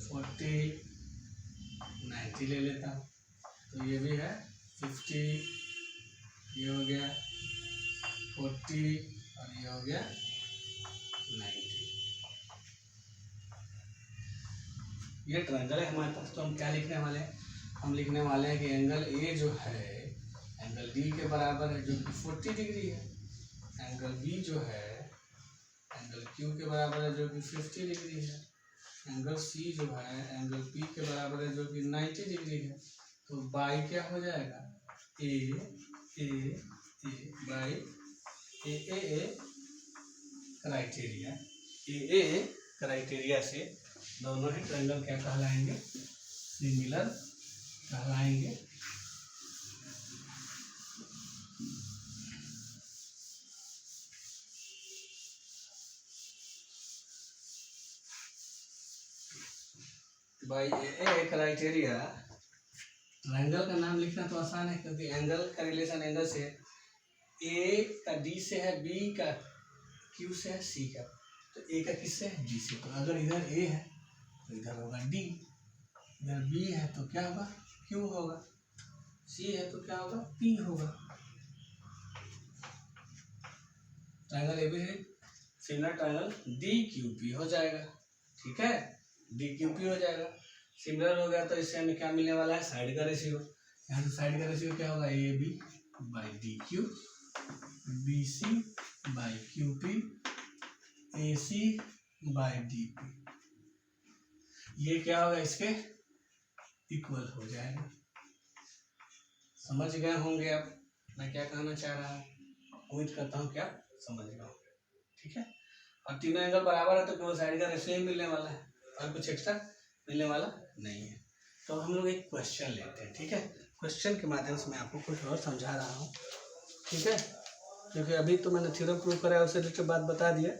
40, 90 ले लेता हूँ, तो ये भी है 50, ये हो गया 40 और ये हो गया 90। ये ट्रायंगल है हमारे पास, तो हम क्या लिखने वाले हैं, हम लिखने वाले हैं कि एंगल ए जो है एंगल डी के बराबर है जो कि 40 डिग्री है, एंगल बी जो है एंगल क्यू के बराबर है जो कि 50 डिग्री है, एंगल सी जो है एंगल पी के बराबर है जो कि 90 डिग्री है। तो बाई क्या हो जाएगा, A by A criteria, A criteria से दोनों ही ट्रायंगल क्या कहलाएंगे, सिमिलर कहलाएंगे। बाई ए क्राइटेरिया, ट्रायंगल का नाम लिखना तो आसान है क्योंकि एंगल का रिलेशन एंगल से, ए का डी से है, बी का क्यू से है, सी का, तो ए का किससे है, डी से। तो अगर इधर ए है तो इधर होगा डी, इधर बी है तो क्या होगा, क्यू होगा, सी है तो क्या होगा, पी होगा। Triangle A B similar triangle D Q P हो जाएगा। ठीक है, डी क्यू पी हो जाएगा। सिमिलर हो गया तो इससे हमें क्या मिलने वाला है, साइड का रेशियो। यहाँ से साइड का रेशियो क्या होगा, A B by D Q, B C by Q P, A C by D P. ये क्या होगा, इसके इक्वल हो जाएगा। समझ गए होंगे आप मैं क्या कहना चाह रहा हूँ, उम्मीद करता हूँ क्या समझ गए होंगे। ठीक है, और तीनों एंगल बराबर है तो केवल साइड का रेशियो ही मिलने वाला है और कुछ एक्स्ट्रा मिलने वाला नहीं है। तो हम लोग एक क्वेश्चन लेते हैं। ठीक है, क्वेश्चन के माध्यम से मैं आपको कुछ और समझा रहा हूँ। ठीक है, क्योंकि अभी तो मैंने थ्योरम प्रूव करा है, उससे रिलेटेड बात बता दिया,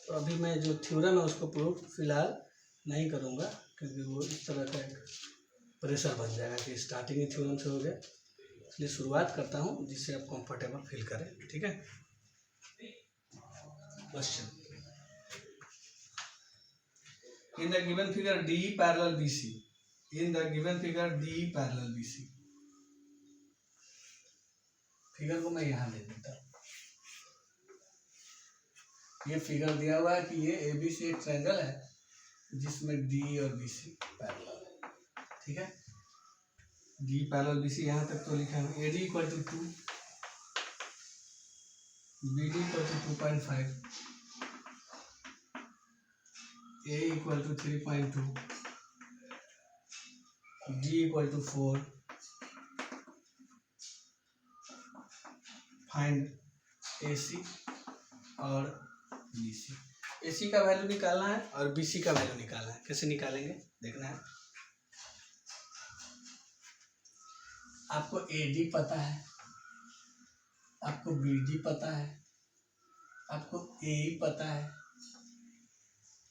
तो अभी मैं जो थ्योरम है उसको प्रूव फिलहाल नहीं करूँगा क्योंकि वो इस तरह का एक प्रेशर बन जाएगा कि स्टार्टिंग ही थ्योरम से हो गया, इसलिए शुरुआत करता हूँ जिससे आप कंफर्टेबल फील करें। ठीक है, question, in the given figure D parallel BC, in the given figure D parallel BC, figure को मैं यहाँ दे देता हूँ। ये फिगर दिया हुआ है कि ये ABC एक ट्रायंगल है जिसमें D और BC पैरेलल है। ठीक है, D पैरेलल BC यहाँ तक तो लिखा है। AD equal to 2, BD equal to 2.5, A equal to 3.2, D equal to 4, find AC और BC। AC का वैल्यू निकालना है और BC का वैल्यू निकालना है। कैसे निकालेंगे देखना है। आपको AD पता है, आपको BD पता है, आपको AE पता है,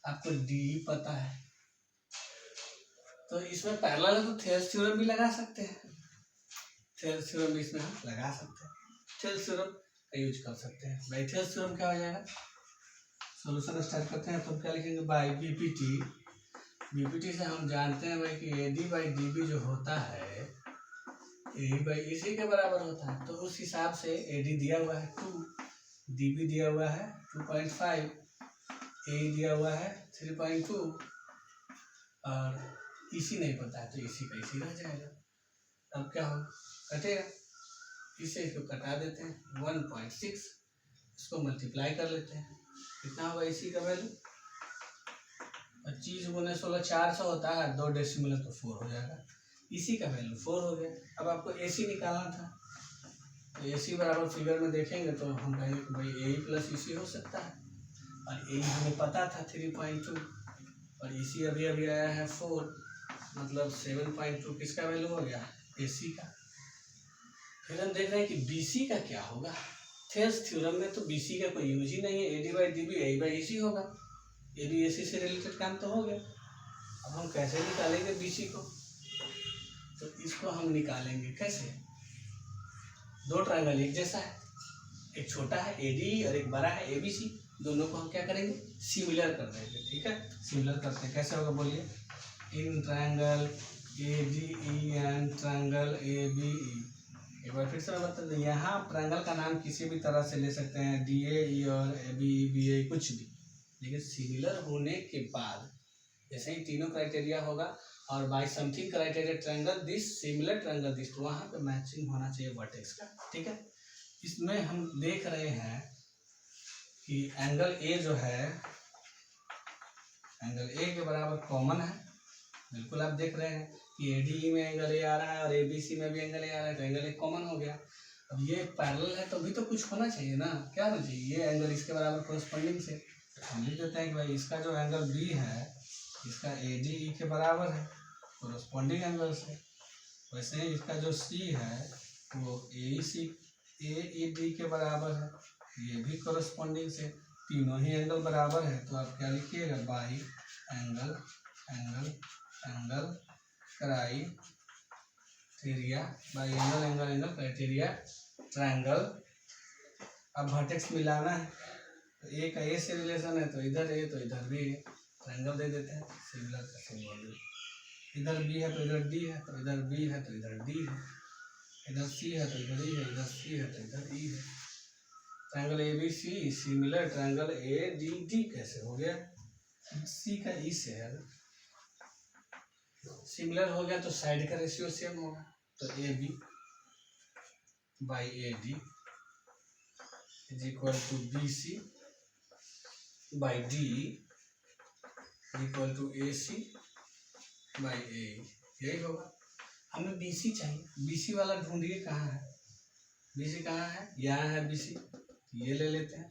आपको DE पता है, तो इसमें पैरेलल है तो थेल्स थ्योरम भी लगा सकते हैं। थेल्स थ्योरम भी इसमें हम लगा सकते हैं, थेल्स थ्योरम का यूज कर सकते हैं। बाई थेल्स थ्योरम क्या हो जाएगा, सॉल्यूशन स्टार्ट करते हैं तो क्या लिखेंगे, बाई बीपीटी। बीपीटी से हम जानते हैं भाई कि AD बाई DB जो होता है AE बाई EC के बराबर होता है, तो उस हिसाब से AD दिया हुआ है 2, DB दिया हुआ है 2.5, AE दिया हुआ है 3.2 और EC नहीं पता है तो EC का EC रह जाएगा। अब क्या हो, कटेगा, इसे इसको कटा देते हैं 1.6, इसको मल्टीप्लाई कर लेते हैं, कितना होगा EC का वैल्यू 25 गुने 16 400 होता है, 2 डेसिमल है तो 4 हो जाएगा। इसी का वैल्यू 4 हो गया। अब आपको AC निकालना था, तो AC बराबर फिगर में देखेंगे तो हम कहेंगे कि भाई AE प्लस EC हो सकता है, और AE हमें पता था 3.2, और EC अभी अभी आया है 4, मतलब 7.2 किसका वैल्यू हो गया, AC का। फिर हम देख रहे हैं कि BC का क्या होगा। थेल्स थ्योरम में तो BC का कोई यूज ही नहीं है, AD/DB AE/EC होगा, AB AC से रिलेटेड काम तो हो गया। अब हम कैसे निकालेंगे BC को, तो इसको हम निकालेंगे कैसे, 2 ट्रायंगल एक जैसा है, एक छोटा है ADE और एक बड़ा है ABC, दोनों को हम क्या करेंगे, सिमिलर कर देंगे। ठीक है, सिमिलर करते हैं, कैसे होगा बोलिए। In triangle ADE and triangle ABE, एक बार फिर से मैं बता दूं, यहाँ ट्रायंगल का नाम किसी भी तरह से ले सकते हैं, DAE और ABE BA कुछ भी, लेकिन सिमिलर होने के बाद जैसे ही तीनों क्राइटेरिया होगा और by something criteria triangle this similar triangle this, तो वहाँ पे मैचिंग होना चाहिए वर्टेक्स का। ठीक है, इसमें हम देख रहे हैं कि एंगल A जो है, एंगल A के बराबर कॉमन है, बिल्कुल आप देख रहे हैं कि ADE में एंगल A आ रहा है और ABC में भी एंगल A आ रहा है, तो एंगल A कॉमन हो गया। अब ये पैरेलल है तो भी तो कुछ होना चाहिए ना, क्या होना चाहिए, ये एंगल इसके बराबर कोरस्पॉन्डिंग से हम लिख देते हैं कि भाई इसका जो एंगल B है इसका ADE के बराबर है कोरस्पॉन्डिंग एंगल से, वैसे ही इसका जो C है वो AED के बराबर है, ये भी कोरस्पॉन्डिंग से, तीनों ही एंगल बराबर है, तो आप क्या लिखिएगा, by angle angle angle criteria, by angle angle angle criteria triangle. अब वर्टेक्स मिलाना है, तो A का A से रिलेशन है तो इधर A तो इधर भी ट्रायंगल दे देते हैं, सिमिलर का सिंबल, इधर B है तो इधर D है, तो इधर B है तो इधर D है, इधर C है तो इधर E है, इधर C है तो इधर E है। Triangle ABC similar triangle ADD कैसे हो गया, C का E से है, सिमिलर हो गया तो साइड का रेशियो सेम होगा, तो AB by AD is equal to BC by DE equal to AC by AE, यही होगा। हमें BC चाहिए, BC वाला ढूंढिए कहाँ है, BC कहाँ है, यहाँ है BC, ये ले लेते हैं।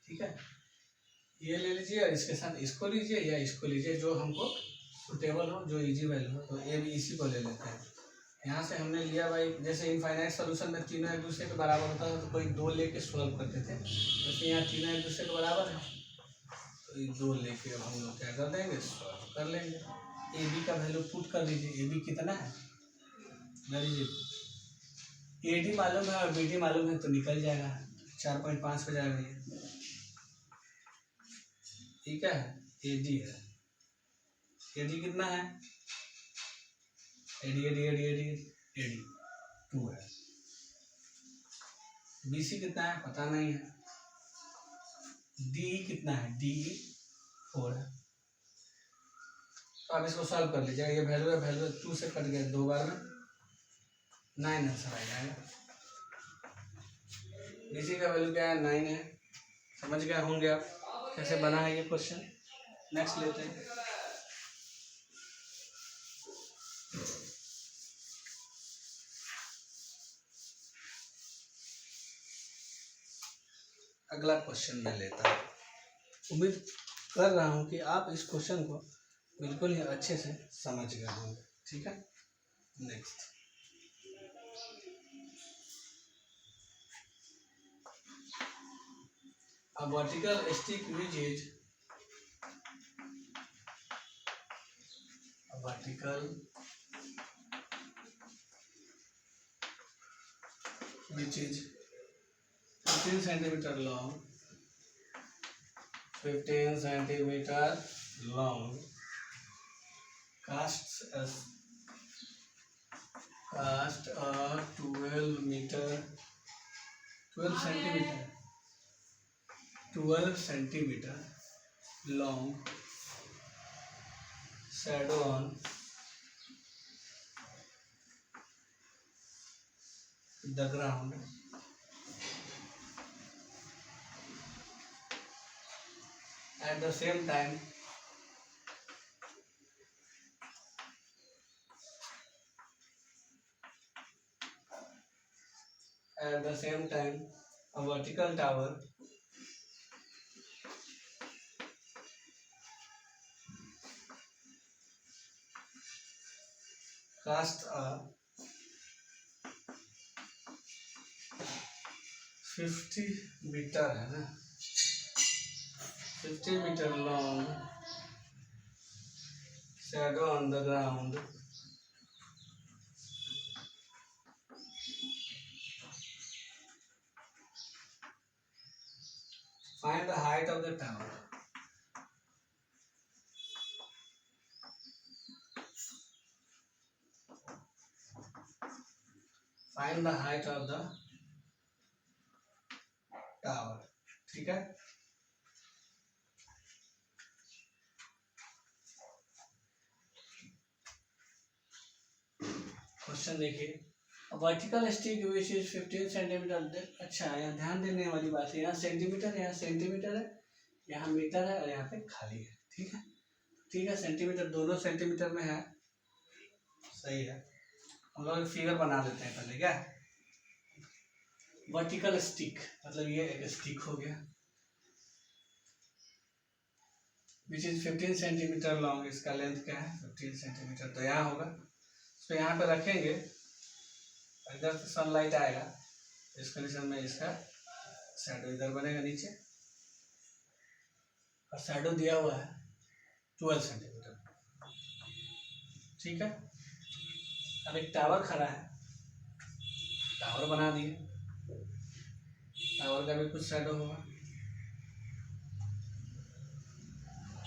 ठीक है, ये ले लीजिए और इसके साथ इसको लीजिए या इसको लीजिए, जो हमको सुटेबल हो, जो इजी वैल्यू हो, तो ABC को ले लेते हैं। यहाँ से हमने लिया भाई, जैसे इनफाइनाइट सोल्यूशन में तीनों एक दूसरे के बराबर होता था तो कोई 2 लेके सॉल्व करते थे, तो यहाँ तीनों एक दूसरे के बराबर है, तो ये 2 लेके अब हम लोग क्या कर देंगे, सॉल्व कर लेंगे। AB का वैल्यू पुट कर दीजिए, AB कितना है, AD मालूम है और BD मालूम है तो निकल जाएगा, 4.5 हो जाएगा ये। ठीक है, AD है, AD कितना है, AD 2 है। BC कितना है पता नहीं है, DE कितना है, DE 4 है। तो आप इसको सॉल्व कर लीजिएगा, ये वैल्यू है, वैल्यू 2 से कट गया, 2 बार में 9 आंसर आ जाएगा। BC का वैल्यू क्या है, 9 है। समझ गए होंगे आप कैसे बना है ये क्वेश्चन। नेक्स्ट लेते हैं। अगला क्वेश्चन मैं लेता हूँ, उम्मीद कर रहा हूँ कि आप इस क्वेश्चन को बिल्कुल ही अच्छे से समझ गए होंगे। ठीक है, next. A vertical stick which is a vertical which is 15 centimeter long, 15 centimeter long, casts a 12 centimeter long shadow on the ground at the same time at the same time a vertical tower cast a 50 metre है ना 50 metre long shadow on the ground find the height of the tower find the height of the tower ठीक है question देखिए vertical stick which is 15 centimetre अच्छा यहाँ ध्यान देने वाली बात है यहाँ सेंटीमीटर है यहाँ मीटर है और यहाँ पे खाली है ठीक है सेंटीमीटर दोनों सेंटीमीटर में है सही है हम लोग फिगर बना देते हैं पहले क्या वर्टिकल स्टिक मतलब ये एक स्टिक हो गया विच इज 15 सेंटीमीटर लॉन्ग इसका लेंथ क्या है 15 सेंटीमीटर तो यहाँ होगा तो यहाँ पे रखेंगे इधर से सनलाइट आएगा इस कंडीशन में इसका शैडो इधर बनेगा नीचे और शैडो दिया हुआ है 12 सेंटीमीटर ठीक है अब एक टावर खड़ा है टावर बना दिए टावर का भी कुछ शैडो होगा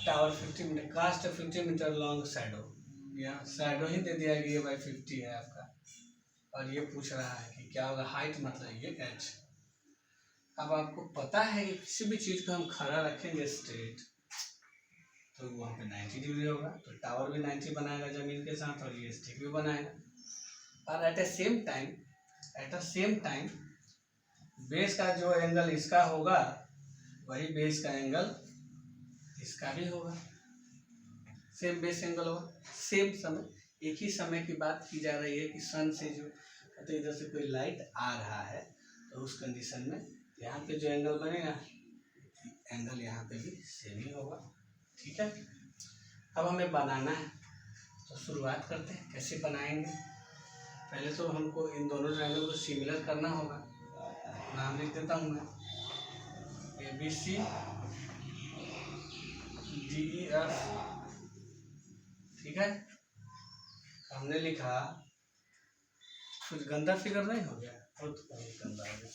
tower 50 metre cast 50 metre long shadow यहाँ शैडो ही दे दिया कि ये भाई 50 है आपका और ये पूछ रहा है कि क्या होगा हाइट मतलब ये एच अब आपको पता है कि किसी भी चीज़ को हम खड़ा रखेंगे स्ट्रेट तो वहाँ पे 90 डिग्री होगा तो टावर भी 90 बनाएगा जमीन के साथ और ये स्टिक भी बनाएगा और एट ए सेम टाइम बेस का जो एंगल इसका होगा वही बेस का एंगल इसका भी होगा सेम बेस एंगल होगा सेम समय एक ही समय की बात की जा रही है कि सन से जो तो इधर से कोई लाइट आ रहा है तो उस कंडीशन में यहाँ पे जो एंगल बनेगा एंगल यहाँ पे भी सेम ही होगा ठीक है अब हमें बनाना है तो शुरुआत करते हैं कैसे बनाएंगे पहले तो हमको इन दोनों ट्रायंगल को सिमिलर करना होगा नाम लिख देता हूँ मैं ABC DEF ठीक है हमने लिखा कुछ गंदा फिगर नहीं हो गया बहुत गंदा हो गया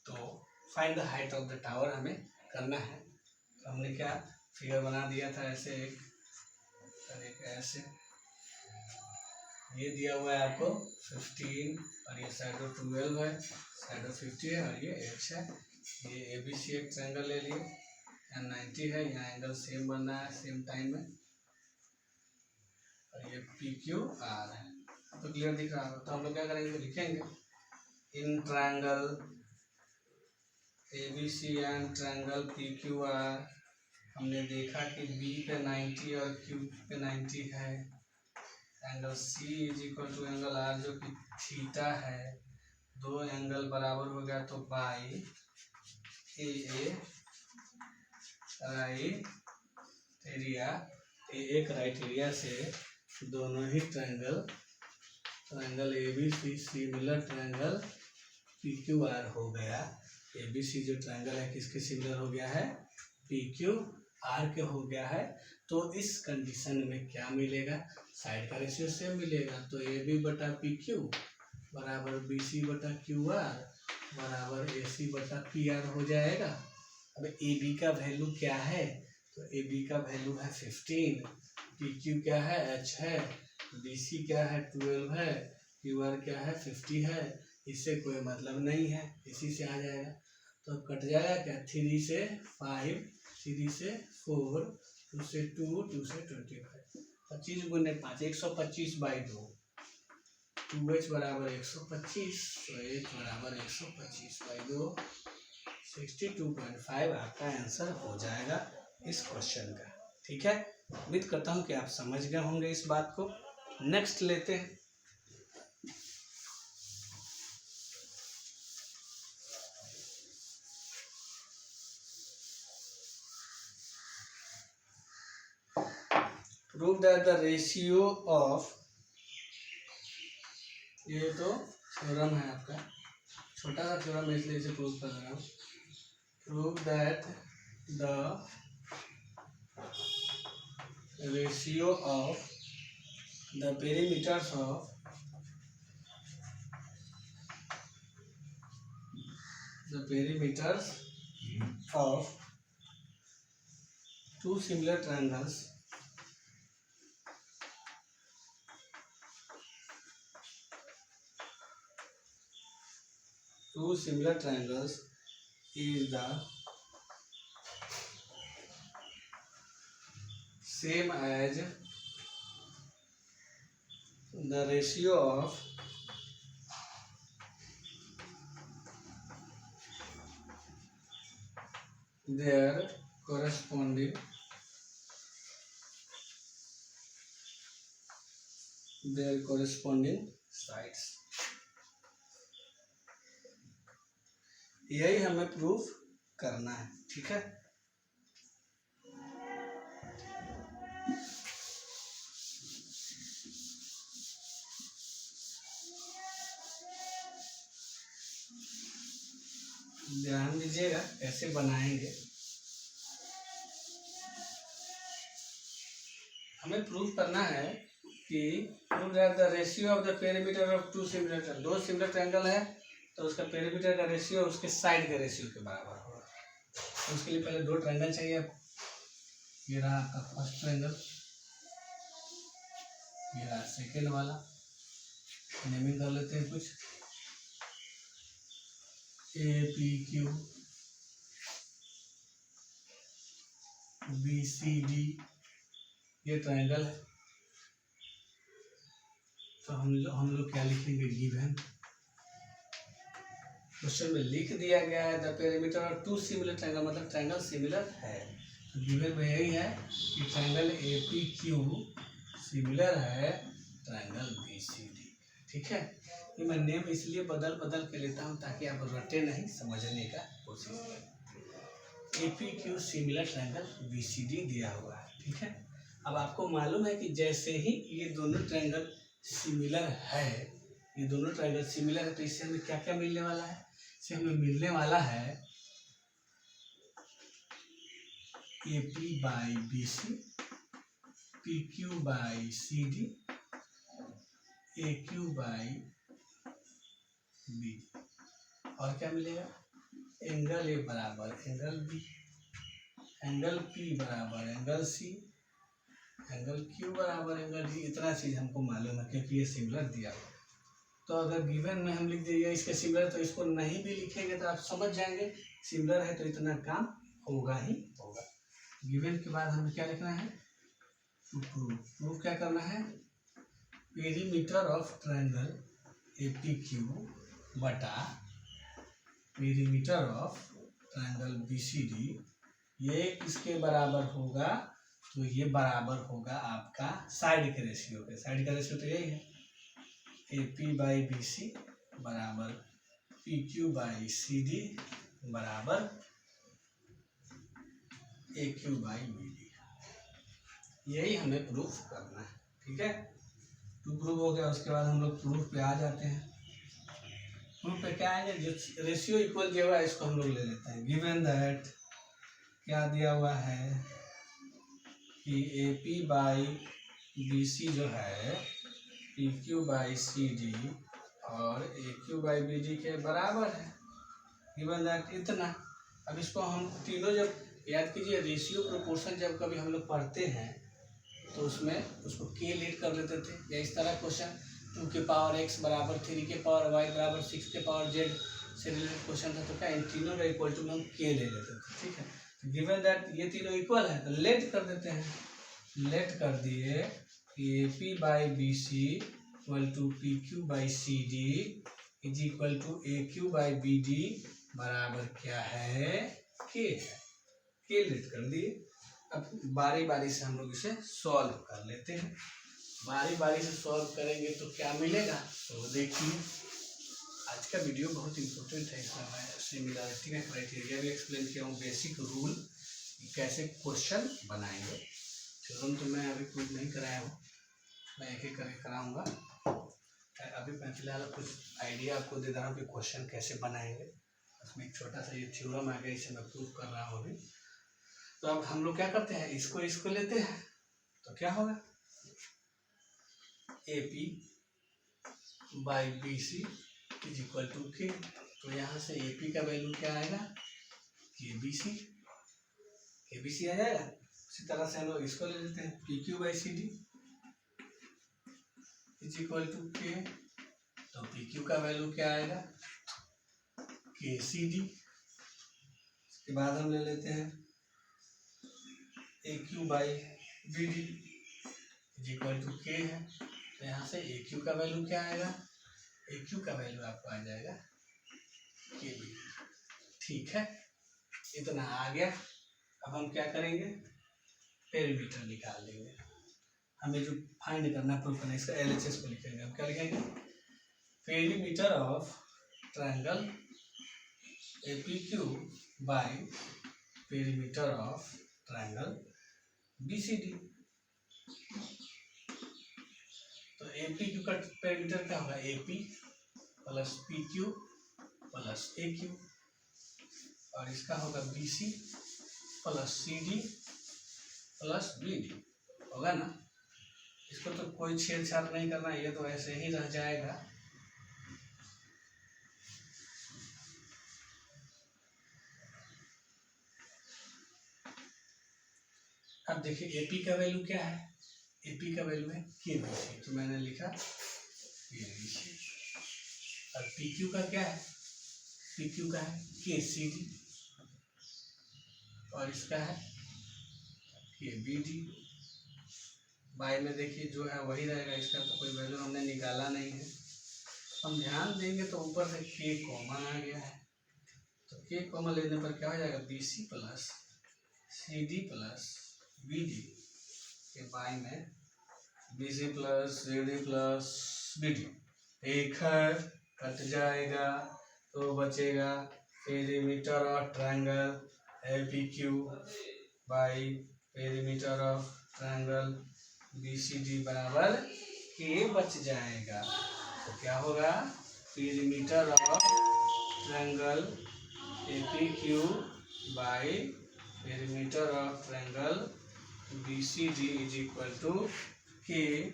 तो find the height of the tower हमें करना है तो हमने क्या फिगर बना दिया था ऐसे एक ऐसे ये दिया हुआ है आपको 15 और ये शैडो 12 है शैडो 50 है और ये एच है ये ABC एक ट्रायंगल ले लिए यहाँ 90 है यहाँ एंगल सेम बनना है सेम टाइम में और ये PQR है तो क्लियर दिख रहा है तो हम लोग क्या करेंगे लिखेंगे in triangle ABC and triangle PQR हमने देखा कि B पे 90 और Q पे 90 है angle C is equal to angle R जो कि थीटा है दो एंगल बराबर हो गया तो बाई AA क्राइटेरिया से दोनों ही triangle ABC similar triangle PQR हो गया ABC जो ट्रायंगल है किसके सिमिलर हो गया है PQR के हो गया है तो इस कंडीशन में क्या मिलेगा साइड का रेशियो सेम मिलेगा तो AB बटा PQ बराबर BC बटा QR बराबर AC बटा PR हो जाएगा अब AB का वैल्यू क्या है तो AB का वैल्यू है 15 PQ क्या है H है BC क्या है 12 है QR क्या है 50 है इससे कोई मतलब नहीं है इसी से आ जाएगा तो कट जाएगा क्या 3 से 5 3 से 4 2 से 2 2 से 25 25 गुने 5 125 बाई 2, 2h बराबर 125, तो h बराबर 125 बाई 2, 62.5 आपका आंसर हो जाएगा इस क्वेश्चन का। ठीक है, उम्मीद करता हूँ कि आप समझ गए होंगे इस बात को। नेक्स्ट लेते हैं। Prove that the ratio of, ये तो थ्योरम है आपका, छोटा सा थ्योरम है इसलिए इसे प्रूव कर रहा हूँ। Prove that the ratio of the perimeters of two similar triangles is the same as the ratio of their corresponding sides। यही हमें प्रूफ करना है। ठीक है, ध्यान दीजिएगा कैसे बनाएंगे। हमें प्रूफ करना है कि prove that the ratio of the perimeter of two similar triangle, दो सिमिलर ट्रायंगल है तो उसका पेरीमीटर का रेशियो उसके साइड के रेशियो के बराबर होगा। तो उसके लिए पहले दो ट्रायंगल चाहिए आपको। ये रहा आपका फर्स्ट ट्रायंगल, ये रहा सेकेंड वाला। नेमिंग कर लेते हैं कुछ, APQ BCD ये ट्रायंगल है। तो हम लोग क्या लिखेंगे, गिवन। क्वेश्चन में लिख दिया गया है the perimeter of two similar triangle, मतलब ट्रायंगल सिमिलर है। तो गिवन में यही है कि ट्रायंगल APQ सिमिलर है ट्रायंगल BCD। ठीक है, ये मैं नेम इसलिए बदल के लेता हूँ ताकि आप रटे नहीं, समझने का कोशिश करें। APQ सिमिलर ट्रायंगल BCD दिया हुआ है। ठीक है, अब आपको मालूम है कि जैसे ही ये दोनों ट्रायंगल सिमिलर है, ये दोनों ट्रायंगल सिमिलर है, तो इससे हमें क्या क्या मिलने वाला है, इससे हमें मिलने वाला है AP by BC, PQ by CD, AQ by B। और क्या मिलेगा, एंगल A बराबर एंगल B, एंगल P बराबर एंगल C, एंगल Q बराबर एंगल D। इतना चीज हमको मालूम है क्योंकि ये सिमिलर दिया हुआ। तो अगर गिवन में हम लिख दिए इसके सिमिलर, तो इसको नहीं भी लिखेंगे तो आप समझ जाएंगे सिमिलर है तो इतना काम होगा ही होगा। गिवन के बाद हमें क्या लिखना है, प्रूफ क्या करना है, पेरीमीटर ऑफ ट्रायंगल APQ बटा पेरीमीटर ऑफ ट्रायंगल BCD, ये किसके बराबर होगा, तो ये बराबर होगा आपका साइड के रेशियो के। साइड का रेशियो तो यही है, AP बाई BC बराबर PQ बाई CD बराबर AQ बाई BD। यही हमें प्रूफ करना है। ठीक है, टू प्रूफ हो गया। उसके बाद हम लोग प्रूफ पे आ जाते हैं। प्रूफ पे क्या आएंगे, जो रेशियो इक्वल दिया हुआ है इसको हम लोग ले लेते हैं। गिवन दैट क्या दिया हुआ है कि AP बाई BC जो है PQ बाई CD और AQ बाई BD के बराबर है। गिवन दैट इतना। अब इसको हम तीनों, जब याद कीजिए रेशियो प्रोपोर्शन जब कभी हम लोग पढ़ते हैं तो उसमें उसको के लेट कर लेते थे, या इस तरह क्वेश्चन 2 के पावर x बराबर 3 के पावर y बराबर 6 के पावर z से रिलेटेड क्वेश्चन था, तो क्या इन तीनों का इक्वल टू में हम के ले लेते थे। ठीक है, गिवन दैट ये तीनों इक्वल है तो लेट कर देते हैं। लेट कर दिए A P by B C equal to P Q by C D is equal to A Q by B D बराबर क्या है, के है। के लेट कर दिए। अब बारी बारी से हम लोग इसे सॉल्व कर लेते हैं। बारी बारी से सॉल्व करेंगे तो क्या मिलेगा, तो देखिए आज का वीडियो बहुत इंपॉर्टेंट है। इसमें मैं सिमिलरिटी का क्राइटेरिया भी एक्सप्लेन किया हूँ, बेसिक रूल कैसे क्वेश्चन बनाएंगे। थ्योरम तो मैं अभी प्रूव नहीं कराया हूँ, मैं एक एक करके कराऊंगा। अभी मैं फिलहाल कुछ आइडिया आपको दे रहा हूँ कि क्वेश्चन कैसे बनाएंगे। उसमें एक छोटा सा ये थ्योरम आ गया, इसे मैं प्रूव कर रहा हूँ अभी। तो अब हम लोग क्या करते हैं, इसको लेते हैं तो क्या होगा, A P by B C is equal to K. तो यहाँ से ए पी का वैल्यू क्या आएगा, के बी सी आ जाएगा। उसी तरह से हम लोग इसको ले लेते हैं, P Q by C D is equal to K. तो पी क्यू का वैल्यू क्या आएगा, के सी डी। इसके बाद हम ले लेते हैं A Q by B D is equal to K है। तो यहाँ से ए क्यू का वैल्यू क्या आएगा, ए क्यू का वैल्यू आपको आ जाएगा के बी। ठीक है, इतना आ गया। अब हम क्या करेंगे, पेरीमीटर निकाल लेंगे। हमें जो फाइंड करना प्रूफ करना, इसका एलएचएस को लिखेंगे। हम क्या लिखेंगे, perimeter of triangle APQ by perimeter of triangle BCD. तो एपीक्यू का पेरीमीटर क्या होगा, AP plus PQ plus AQ, और इसका होगा BC plus CD plus BD, होगा ना। इसको तो कोई छेड़छाड़ नहीं करना, ये तो ऐसे ही रह जाएगा। अब देखिए एपी का वैल्यू क्या है, एपी का वैल्यू है के बी सी, तो मैंने लिखा के बी सी। और पीक्यू का क्या है, पीक्यू का है के सी डी, और इसका है के बी डी। बाई में देखिए जो है वही रहेगा, इसका तो कोई वैल्यू हमने निकाला नहीं है। हम ध्यान देंगे तो ऊपर से के कॉमन आ गया है, तो के कॉमन लेने पर क्या हो जाएगा, B C plus C D plus B D K by में B C plus C D plus B D. एक है कट जाएगा तो बचेगा perimeter of triangle APQ by perimeter of triangle BCD बराबर के बच जाएगा। तो क्या होगा, perimeter of triangle APQ by perimeter of triangle BCD is equal to K.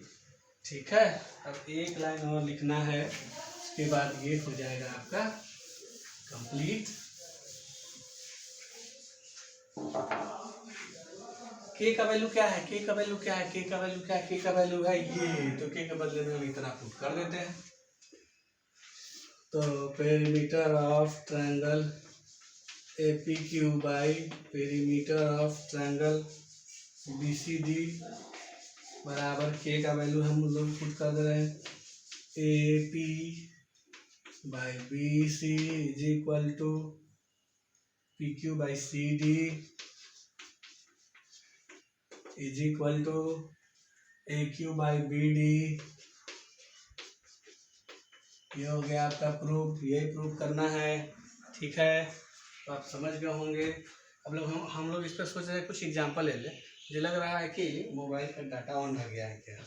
ठीक है, अब एक लाइन और लिखना है, उसके बाद ये हो जाएगा आपका कंप्लीट। के का वैल्यू क्या है, के का वैल्यू क्या है, के का वैल्यू क्या है, के का वैल्यू है ये, तो के के बदले में हम इतना पुट कर देते हैं। तो perimeter of triangle APQ by perimeter of triangle BCD बराबर के का वैल्यू हम लोग पुट कर दे रहे हैं, A P by B C is equal to P Q by C D is equal to A Q by B D. ये हो गया आपका प्रूफ, ये प्रूफ करना है। ठीक है, तो आप समझ गए होंगे। अब लोग हम लोग इस पर सोच रहे हैं कुछ एग्जांपल ले लें। मुझे लग रहा है कि मोबाइल का डाटा ऑन रह गया है क्या,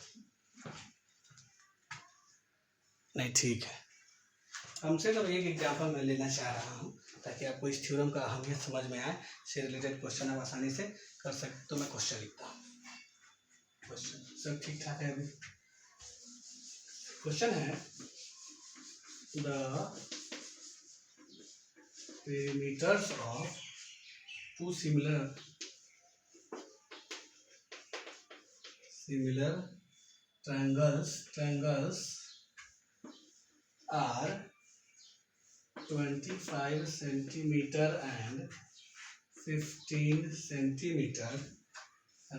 नहीं ठीक है। हमसे तो एक एग्जांपल मैं लेना चाह रहा हूँ ताकि आपको इस थ्योरम का अहमियत समझ में आए, से रिलेटेड क्वेश्चन आप आसानी से कर सके। तो मैं क्वेश्चन लिखता हूँ, क्वेश्चन सब ठीक ठाक है। अभी क्वेश्चन है, the perimeters of two similar triangles are 25 centimeter and 15 centimeter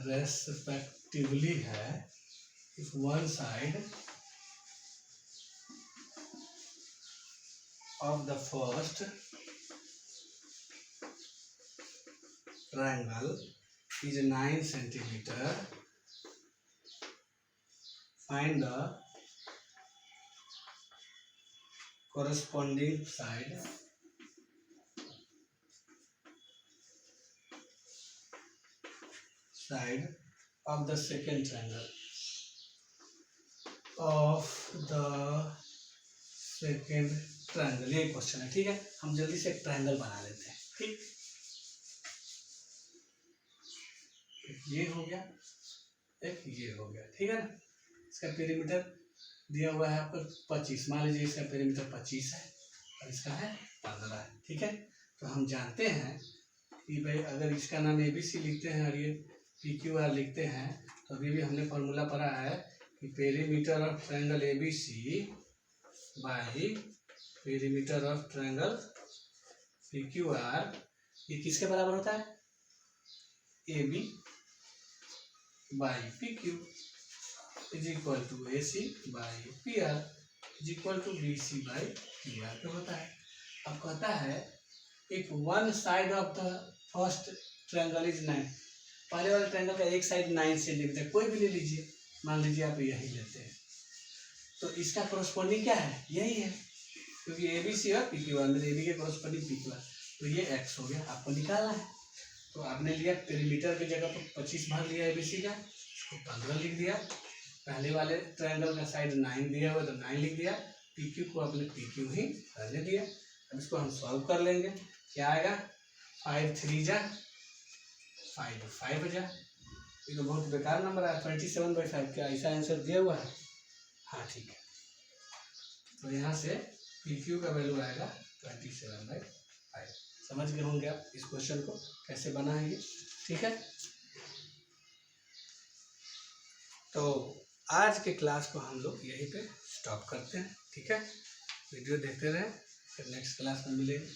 respectively है। if one side of the first triangle is 9 centimeter, find the corresponding side of the second triangle of the second triangle. ये question है, ठीक है। हम जल्दी से एक triangle बना लेते हैं, ठीक। ये हो गया, एक ये हो गया, ठीक है ना। इसका पेरीमीटर दिया हुआ है आपको 25, मान लीजिए इसका पेरीमीटर 25 है और इसका है 15 है, ठीक है। तो हम जानते हैं कि भाई अगर इसका नाम ABC लिखते हैं और ये PQR लिखते हैं, तो अभी भी हमने फॉर्मूला पढ़ा है कि perimeter of triangle ABC by perimeter of triangle PQR, ये किसके बराबर होता है? AB by PQ is equal to AC by PR is equal to BC by PR पे होता है। अब कहता है if one side of the first triangle is 9, पहले वाले ट्रायंगल का एक साइड 9 सेंटीमीटर, कोई भी ले लीजिए, मान लीजिए आप यही लेते हैं, तो इसका कोरस्पॉन्डिंग क्या है? यही है, क्योंकि ABC और PQR में AB के कोरस्पॉन्डिंग PQR, तो ये x हो गया, आपको निकालना है। तो आपने लिया पेरीमीटर की जगह पर 25 भाग लिया ABC का, इसको 15 लिख दिया। पहले वाले ट्रायंगल का साइड 9 दिया हुआ तो 9 लिख दिया, PQ को आपने PQ ही रहने दिया। अब इसको हम सॉल्व कर लेंगे, क्या आएगा? 5 3 जा 5 5 जा, ये तो बहुत बेकार नंबर है। 27/5 क्या ऐसा आंसर दिया हुआ है? हाँ ठीक है। तो यहाँ से PQ का वैल्यू आएगा 27/5। समझ गए होंगे आप इस क्वेश्चन को कैसे बना है ये, ठीक है। तो आज के क्लास को हम लोग यहीं पे स्टॉप करते हैं, ठीक है। वीडियो देखते रहें, फिर नेक्स्ट क्लास में मिलेंगे।